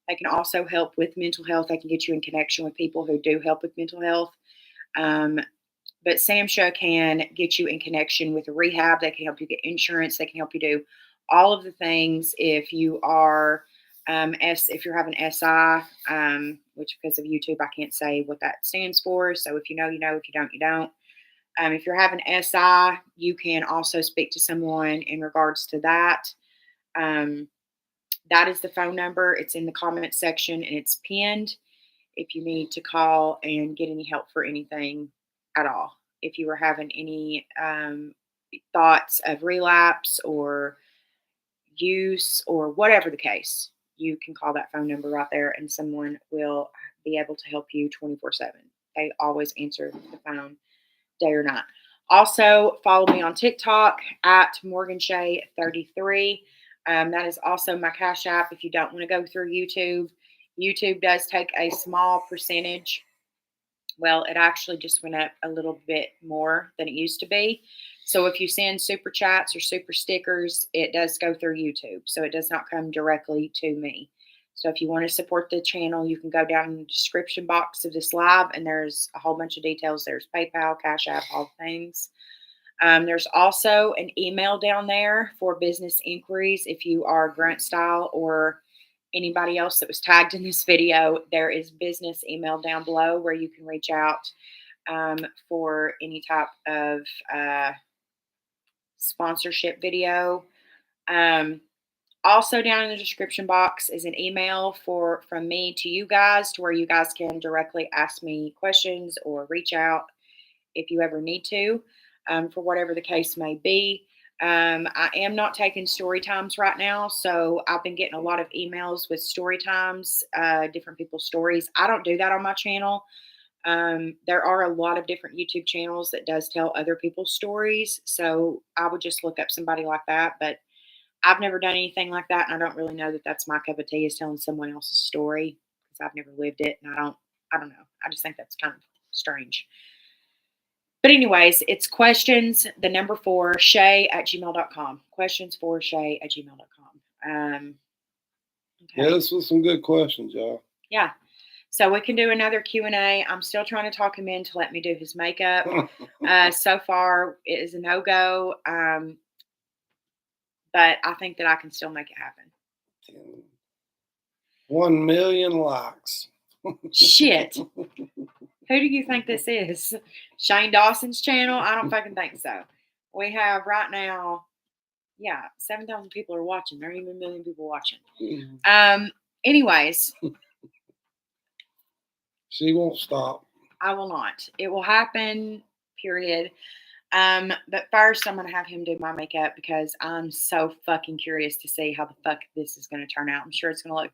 They can also help with mental health. They can get you in connection with people who do help with mental health. But SAMHSA can get you in connection with rehab. They can help you get insurance. They can help you do all of the things if you are if you're having SI, which because of YouTube I can't say what that stands for. So if you know, you know. If you don't, you don't. If you're having SI, you can also speak to someone in regards to that. That is the phone number. It's in the comment section and it's pinned if you need to call and get any help for anything at all. If you are having any thoughts of relapse or use or whatever the case, you can call that phone number right there and someone will be able to help you 24/7. They always answer the phone day or night. Also, follow me on TikTok at morganshay33. That is also my Cash App if you don't want to go through YouTube. YouTube does take a small percentage. Well, it actually just went up a little bit more than it used to be. So if you send super chats or super stickers, it does go through YouTube. So it does not come directly to me. So if you want to support the channel, you can go down in the description box of this live and there's a whole bunch of details. There's PayPal, Cash App, all things. There's also an email down there for business inquiries. If you are gruntstyle or anybody else that was tagged in this video, there is business email down below where you can reach out for any type of sponsorship video. Also down in the description box is an email from me to you guys to where you guys can directly ask me questions or reach out if you ever need to for whatever the case may be. I am not taking story times right now, so I've been getting a lot of emails with story times, different people's stories. I don't do that on my channel. There are a lot of different YouTube channels that does tell other people's stories, so I would just look up somebody like that, but I've never done anything like that, and I don't really know that that's my cup of tea, is telling someone else's story, because I've never lived it, and I don't know. I just think that's kind of strange. But anyways, it's questions, the number 4, shay@gmail.com. Questions for shay@gmail.com. Okay. Yeah, this was some good questions, y'all. Yeah. So we can do another Q&A. I'm still trying to talk him in to let me do his makeup. So far, it is a no-go. But I think that I can still make it happen. 1 million likes. Shit. Who do you think this is? Shane Dawson's channel? I don't fucking think so. We have right now, 7,000 people are watching. There ain't even a million people watching. Anyways. She won't stop. I will not. It will happen, period. But first, I'm going to have him do my makeup because I'm so fucking curious to see how the fuck this is going to turn out. I'm sure it's going to look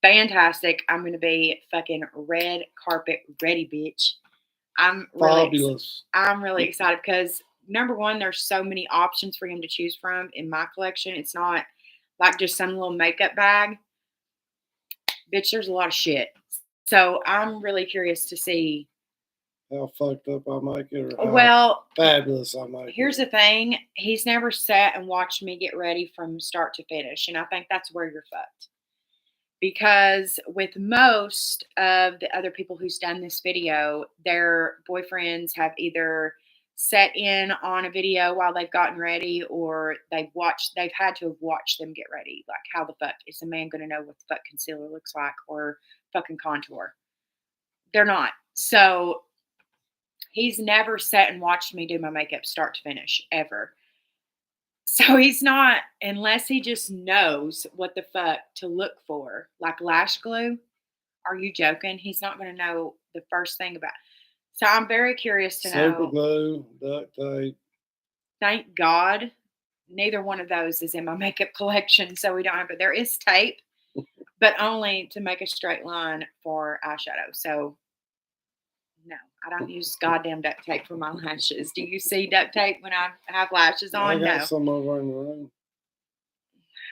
fantastic. I'm going to be fucking red carpet ready, bitch. I'm really excited because, number one, there's so many options for him to choose from in my collection. It's not like just some little makeup bag. Bitch, there's a lot of shit. So I'm really curious to see how fucked up I make it, or how fabulous I make it. Here's the thing. He's never sat and watched me get ready from start to finish. And I think that's where you're fucked. Because with most of the other people who's done this video, their boyfriends have either sat in on a video while they've gotten ready, or they've had to have watched them get ready. Like, how the fuck is a man going to know what the fuck concealer looks like or fucking contour? They're not. So he's never sat and watched me do my makeup start to finish, ever. So he's not, unless he just knows what the fuck to look for, like lash glue. Are you joking? He's not going to know the first thing about it. So I'm very curious to know. Super glue, duct tape. Thank God neither one of those is in my makeup collection, so we don't have it. There is tape, but only to make a straight line for eyeshadow. So no, I don't use goddamn duct tape for my lashes. Do you see duct tape when I have lashes on? I got some over in the room.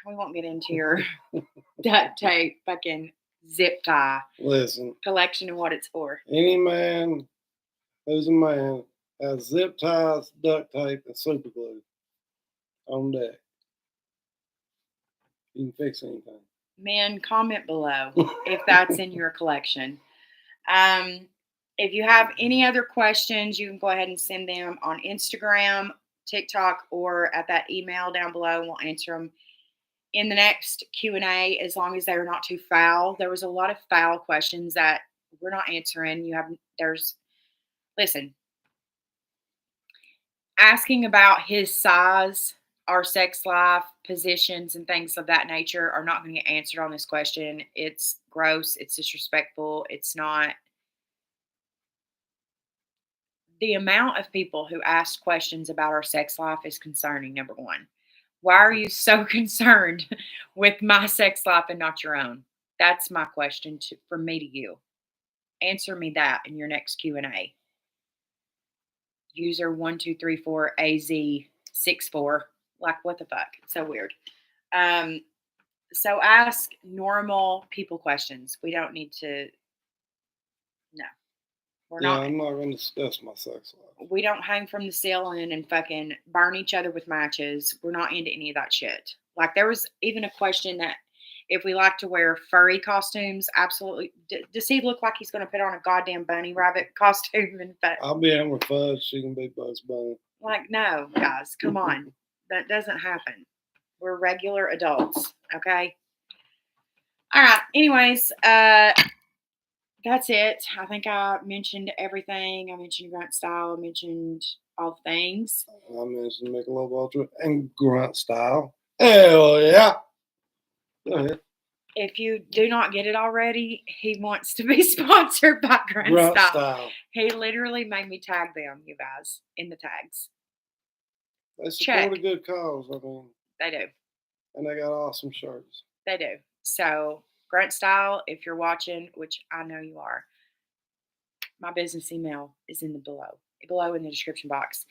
We won't get into your duct tape fucking zip tie collection and what it's for. Any man who's a man has zip ties, duct tape, and super glue on deck. You can fix anything. Men, comment below if that's in your collection. If you have any other questions, you can go ahead and send them on Instagram, TikTok, or at that email down below, and we'll answer them in the next Q&A, as long as they're not too foul. There was a lot of foul questions that we're not answering. Listen, asking about his size, our sex life, positions, and things of that nature are not going to get answered on this question. It's gross. It's disrespectful. It's not. The amount of people who ask questions about our sex life is concerning, number one. Why are you so concerned with my sex life and not your own? That's my question from me to you. Answer me that in your next Q&A. User 1234AZ64. Like, what the fuck? It's so weird. So ask normal people questions. We don't need to. No. I'm not going to discuss my sex life. We don't hang from the ceiling and fucking burn each other with matches. We're not into any of that shit. Like, there was even a question that if we like to wear furry costumes, absolutely. Does he look like he's going to put on a goddamn bunny rabbit costume? I'll be in with Fudge. She can be Bugs Bunny. Like, no, guys, come on. That doesn't happen. We're regular adults, okay? All right. Anyways, that's it. I think I mentioned everything. I mentioned grunt style. I mentioned all the things. I mentioned michelobultra and grunt style. Hell yeah. Go ahead. If you do not get it already, he wants to be sponsored by grunt style. He literally made me tag them, you guys, in the tags. They support a good cause. I mean, they do. And they got awesome shirts. They do. So, grunt style, if you're watching, which I know you are, my business email is in the below in the description box.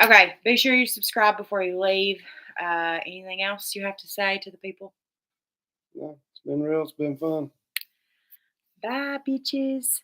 Okay, be sure you subscribe before you leave. Anything else you have to say to the people? No, it's been real. It's been fun. Bye, bitches.